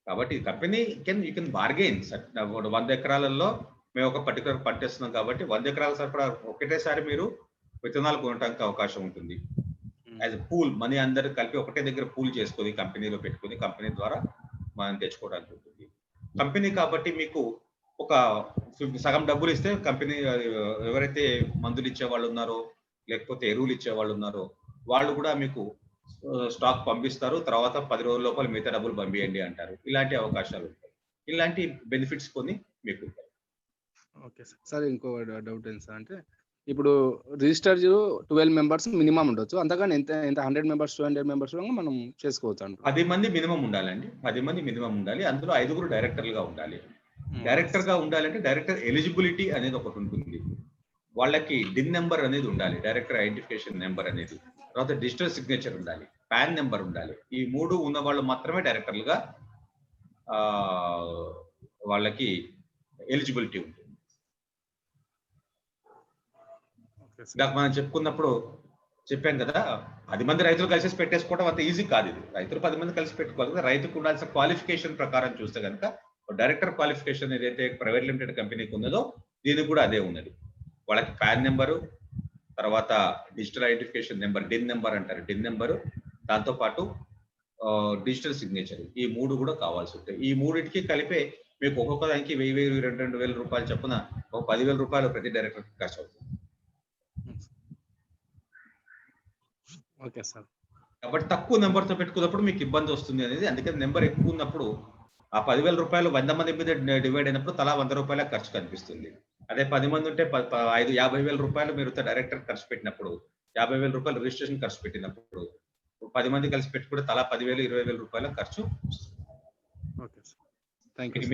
కాబట్టి company you can bargain sir. 100 ఎకరాలలో మేము ఒక పర్టికులర్ పంటేస్తున్నాం కాబట్టి 100 ఎకరాల సరిపడా ఒకటేసారి మీరు విత్తనాలు కొనడానికి అవకాశం ఉంటుంది. యాజ్ పూల్ మనీ అందరూ కలిపి ఒకటే దగ్గర పూల్ చేసుకొని కంపెనీలో పెట్టుకొని కంపెనీ ద్వారా మనం తెచ్చుకోవడానికి ఉంటుంది. కంపెనీ కాబట్టి మీకు ఒక సగం డబ్బులు ఇస్తే కంపెనీ ఎవరైతే మందులు ఇచ్చే వాళ్ళు ఉన్నారో లేకపోతే ఎరువులు ఇచ్చే వాళ్ళు ఉన్నారో వాళ్ళు కూడా మీకు స్టాక్ పంపిస్తారు. తర్వాత 10 రోజుల లోపల మిగతా డబ్బులు పంపియండి అంటారు. ఇలాంటి అవకాశాలు ఉంటాయి. ఇలాంటి బెనిఫిట్స్ కొన్ని మీకు ఉంటాయి. Okay sir. సార్ ఇంకో డౌట్ ఏంటి సార్ అంటే ఇప్పుడు రిజిస్టర్ 12 members మినిమం ఉండొచ్చు. అంతగాని ఎంత 100 members 200 members మనం చేసుకోవచ్చు అంట. 10 మంది మినిమం ఉండాలండి. 10 మంది మినిమం ఉండాలి. అందులో 5 డైరెక్టర్లుగా ఉండాలి. డైరెక్టర్ గా ఉండాలంటే డైరెక్టర్ ఎలిజిబిలిటీ అనేది ఒకటి ఉంటుంది. వాళ్ళకి డిన్ నెంబర్ అనేది ఉండాలి, డైరెక్టర్ ఐడెంటిఫికేషన్ నెంబర్ అనేది. తర్వాత డిజిటల్ సిగ్నేచర్ ఉండాలి, పాన్ నెంబర్ ఉండాలి. ఈ 3 ఉన్న వాళ్ళు మాత్రమే డైరెక్టర్లుగా వాళ్ళకి ఎలిజిబిలిటీ ఉంటుంది. ఇందాక మనం చెప్పుకున్నప్పుడు చెప్పాం కదా, 10 మంది రైతులు కలిసి పెట్టేసుకోవడం అంత ఈజీ కాదు. ఇది రైతులు 10 మంది కలిసి పెట్టుకోవాలి కదా. రైతుకు ఉండాల్సిన క్వాలిఫికేషన్ ప్రకారం చూస్తే కనుక డైరెక్టర్ క్వాలిఫికేషన్ ఏదైతే ప్రైవేట్ లిమిటెడ్ కంపెనీకి ఉన్నదో దీనికి కూడా అదే ఉన్నది. వాళ్ళకి పాన్ నెంబరు, తర్వాత digital identification number, DIN number అంటారు, డిన్ నెంబరు, దాంతోపాటు డిజిటల్ సిగ్నేచర్, ఈ 3 కూడా కావాల్సి ఉంటాయి. ఈ 3టికి కలిపే మీకు ఒక్కొక్క దానికి 1000, 2,000 రూపాయలు చొప్పున ఒక 10,000 రూపాయలు ప్రతి డైరెక్టర్ ఖర్చు అవుతుంది. Okay sir. కాబట్టి తక్కువ నెంబర్తో పెట్టుకున్నప్పుడు మీకు ఇబ్బంది వస్తుంది అనేది. అందుకని నెంబర్ ఎక్కువ ఉన్నప్పుడు ఆ 10,000 రూపాయలు 100 మంది మీద డివైడ్ అయినప్పుడు తలా 100 రూపాయల ఖర్చు కనిపిస్తుంది. అదే 10 మంది ఉంటే 50,000 రూపాయలు మీరు డైరెక్టర్ ఖర్చు పెట్టినప్పుడు, 50,000 రూపాయలు రిజిస్ట్రేషన్ ఖర్చు పెట్టినప్పుడు 10 మంది కలిసి పెట్టుకుంటే తలా 10,000, 20,000 రూపాయల ఖర్చు.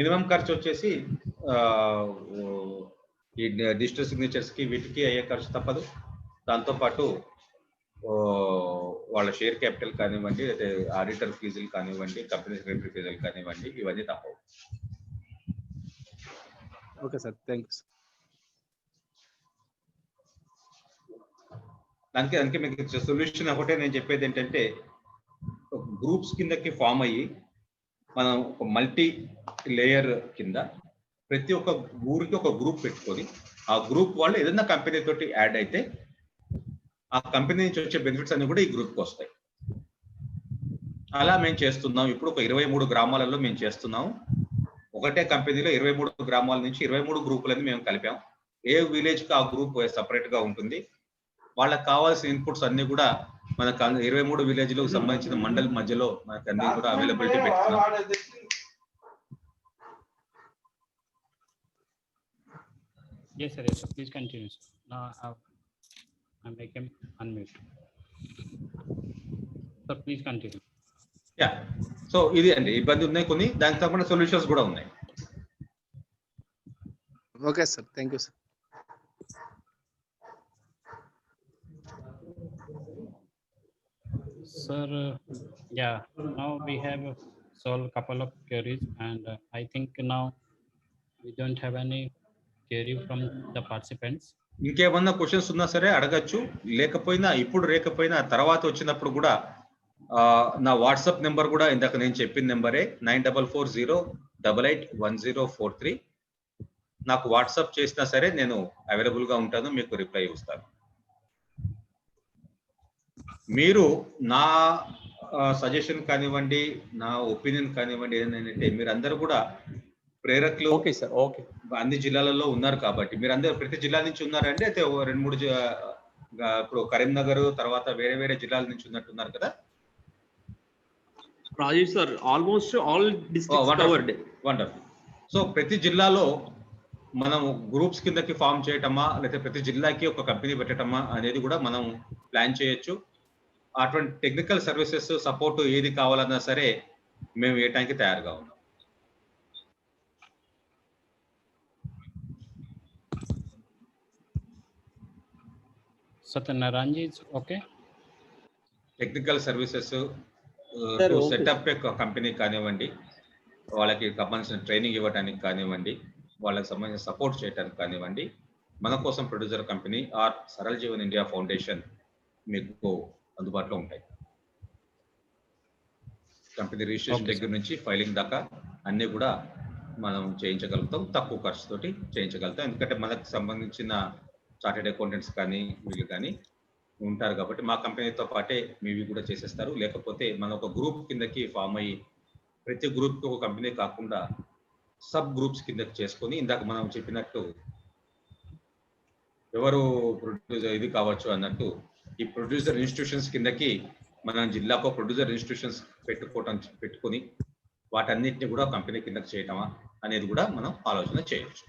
మినిమం ఖర్చు వచ్చేసి ఈ డిజిటల్ సిగ్నేచర్స్ కి వీటికి అయ్యే ఖర్చు తప్పదు. దాంతోపాటు వాళ్ళ షేర్ క్యాపిటల్ కానివ్వండి, అయితే ఆడిటర్ ఫీజులు కానివ్వండి, కంపెనీ సెక్రటరీ ఫీజులు కానివ్వండి, ఇవన్నీ తప్పవు. Okay sir, thank you. దానికి మీకు సొల్యూషన్ ఒకటే నేను చెప్పేది ఏంటంటే, గ్రూప్స్ కిందకి ఫామ్ అయ్యి మనం ఒక మల్టీ లేయర్ కింద ప్రతి ఒక్క ఊరికి ఒక గ్రూప్ పెట్టుకొని ఆ గ్రూప్ వాళ్ళు ఏదైనా కంపెనీ తోటి యాడ్ అయితే ఆ కంపెనీ నుంచి వచ్చే బెనిఫిట్స్ అన్ని కూడా ఈ గ్రూప్కి వస్తాయి. అలా మేము చేస్తున్నాం. ఇప్పుడు ఒక 23 గ్రామాలలో మేము చేస్తున్నాం. ఒకటే కంపెనీలో 23 గ్రామాల నుంచి 23 గ్రూపులని మేము కలిపాం. ఏ విలేజ్ కి ఆ గ్రూప్ సపరేట్ గా ఉంటుంది. వాళ్ళకి కావాల్సిన ఇన్పుట్స్ అన్ని కూడా మనకు 23 విలేజ్లకు సంబంధించిన మండల్ మధ్యలో మనకు అన్ని కూడా అవైలబిలిటీ పెట్టుకున్నాం. Yes, sir. Yes, sir. Please continue, sir. Now I make him unmute. Sir, please continue. Yeah. So ఇది అండి ఇబ్బంది ఉన్నాయి కొన్ని, దానికి తప్పకుండా సొల్యూషన్స్ కూడా ఉన్నాయి. Okay sir, thank you sir. Sir, yeah, now we have solved a couple of queries, and I think now we don't have any query from the participants. ఇంకేమన్నా క్వశ్చన్స్ ఉన్నా సరే అడగచ్చు. లేకపోయినా ఇప్పుడు రేకపోయినా తర్వాత వచ్చినప్పుడు కూడా నా వాట్సాప్ నెంబర్ కూడా ఇందాక నేను చెప్పిన నెంబరే 9440881043. నాకు వాట్సాప్ చేసినా సరే నేను అవైలబుల్ గా ఉంటాను, మీకు రిప్లై ఇస్తాను. మీరు నా సజెషన్ కానివ్వండి, నా ఒపీనియన్ కానివ్వండి, ఏంటంటే మీరందరూ కూడా ప్రేరకులు. Okay sir, okay. అన్ని జిల్లాలలో ఉన్నారు కాబట్టి మీరందరూ ప్రతి జిల్లా నుంచి ఉన్నారండి. అయితే 2-3 ఇప్పుడు కరీంనగర్ తర్వాత వేరే వేరే జిల్లాల నుంచి ఉన్నట్టున్నారు కదా. Rajesh sir, almost all districts covered. Wonderful. So ప్రతి జిల్లాలో మనం గ్రూప్స్ కిందకి ఫామ్ చేయటమా లేకపోతే ప్రతి జిల్లాకి ఒక కంపెనీ పెట్టటమా అనేది కూడా మనం ప్లాన్ చేయొచ్చు. అటువంటి టెక్నికల్ సర్వీసెస్ సపోర్ట్ ఏది కావాలన్నా సరే మేము వేయటానికి తయారుగా ఉన్నాం. Satyanarayan ji, is okay? Technical services Sir, to okay. Setup A company కానివ్వండి, వాళ్ళకి కావాల్సిన ట్రైనింగ్ ఇవ్వడానికి కానివ్వండి, వాళ్ళకి సంబంధించిన సపోర్ట్ చేయడానికి కానివ్వండి, మన కోసం ప్రొడ్యూసర్ కంపెనీ ఆర్ సరళ జీవన్ ఇండియా ఫౌండేషన్ మీకు అందుబాటులో ఉంటాయి. కంపెనీ రిజిస్ట్రేషన్ Okay, దగ్గర నుంచి ఫైలింగ్ దాకా అన్నీ కూడా మనం చేయించగలుగుతాం, తక్కువ ఖర్చుతోటి చేయించగలుగుతాం. ఎందుకంటే మనకు సంబంధించిన చార్టెడ్ అకౌంటెంట్స్ కానీ వీళ్ళు కానీ ఉంటారు కాబట్టి మా కంపెనీతో పాటే మీవి కూడా చేసేస్తారు. లేకపోతే మన ఒక గ్రూప్ కిందకి ఫామ్ అయ్యి ప్రతి గ్రూప్కి ఒక కంపెనీ కాకుండా సబ్ గ్రూప్స్ కిందకి చేసుకొని ఇందాక మనం చెప్పినట్టు ఎవరు ప్రొడ్యూసర్ ఇది కావచ్చు అన్నట్టు ఈ ప్రొడ్యూసర్ ఇన్స్టిట్యూషన్స్ కిందకి మన జిల్లాకు ప్రొడ్యూసర్ ఇన్స్టిట్యూషన్స్ పెట్టుకొని వాటన్నిటిని కూడా కంపెనీ కిందకి చేయటమా అనేది కూడా మనం ఆలోచన చేయొచ్చు.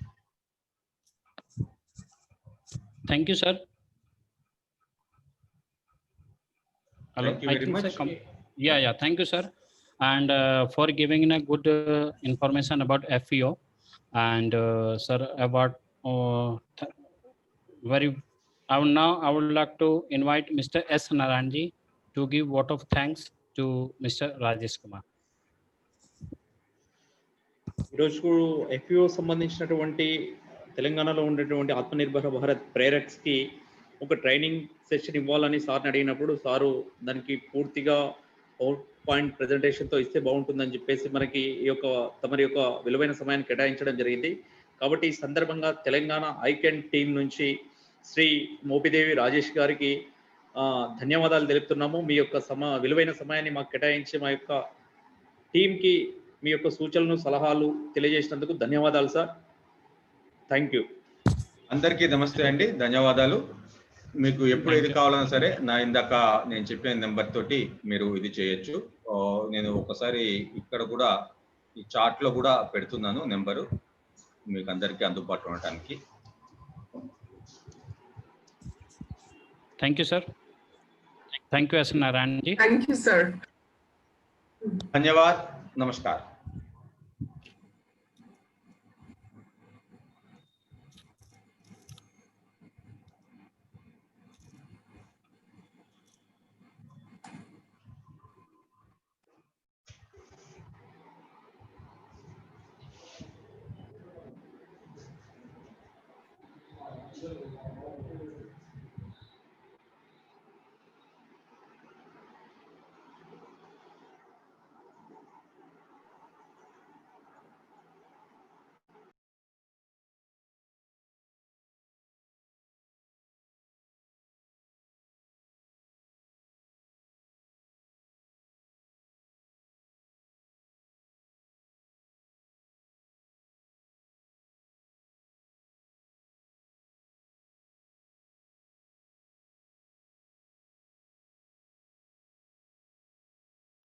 Thank you, sir. Hello. Thank you I very think, much. sir, yeah. Thank you, sir, and for giving a good information about FEO, and sir about very. I would like to invite Mr. S. Narayanji to give vote of thanks to Mr. Rajesh Kumar. ఈరోజు FEO సంబంధించినటువంటి తెలంగాణలో ఉండేటువంటి ఆత్మనిర్భర భారత్ ప్రేరక్స్కి ఒక training session ఇవ్వాలని సార్ని అడిగినప్పుడు sir దానికి పూర్తిగా పవర్ పాయింట్ ప్రజెంటేషన్తో ఇస్తే బాగుంటుందని చెప్పేసి మనకి తమరి యొక్క విలువైన సమయాన్ని కేటాయించడం జరిగింది. కాబట్టి ఈ సందర్భంగా తెలంగాణ ఐకెన్ టీం నుంచి శ్రీ మోపిదేవి రాజేష్ గారికి ధన్యవాదాలు తెలుపుతున్నాము. మీ యొక్క విలువైన సమయాన్ని మాకు కేటాయించి మా యొక్క టీంకి మీ యొక్క సూచనలు సలహాలు తెలియజేసినందుకు ధన్యవాదాలు సార్. Thank you. అందరికీ నమస్తే అండి, ధన్యవాదాలు. మీకు ఎప్పుడు ఏది కావాలన్నా సరే ఇందాక నేను చెప్పిన నెంబర్ తోటి మీరు ఇది చేయొచ్చు. నేను ఒకసారి ఇక్కడ కూడా ఈ చార్ట్ లో కూడా పెడుతున్నాను నెంబరు మీకు అందరికీ అందుబాటులో ఉండటానికి. Thank you, sir. Thank you, S. Narayan ji. Thank you, sir. धन्यवाद, नमस्कार.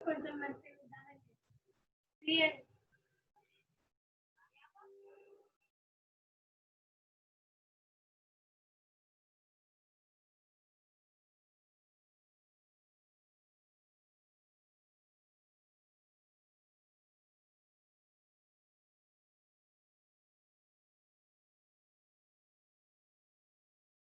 కొంచెం మంచిగా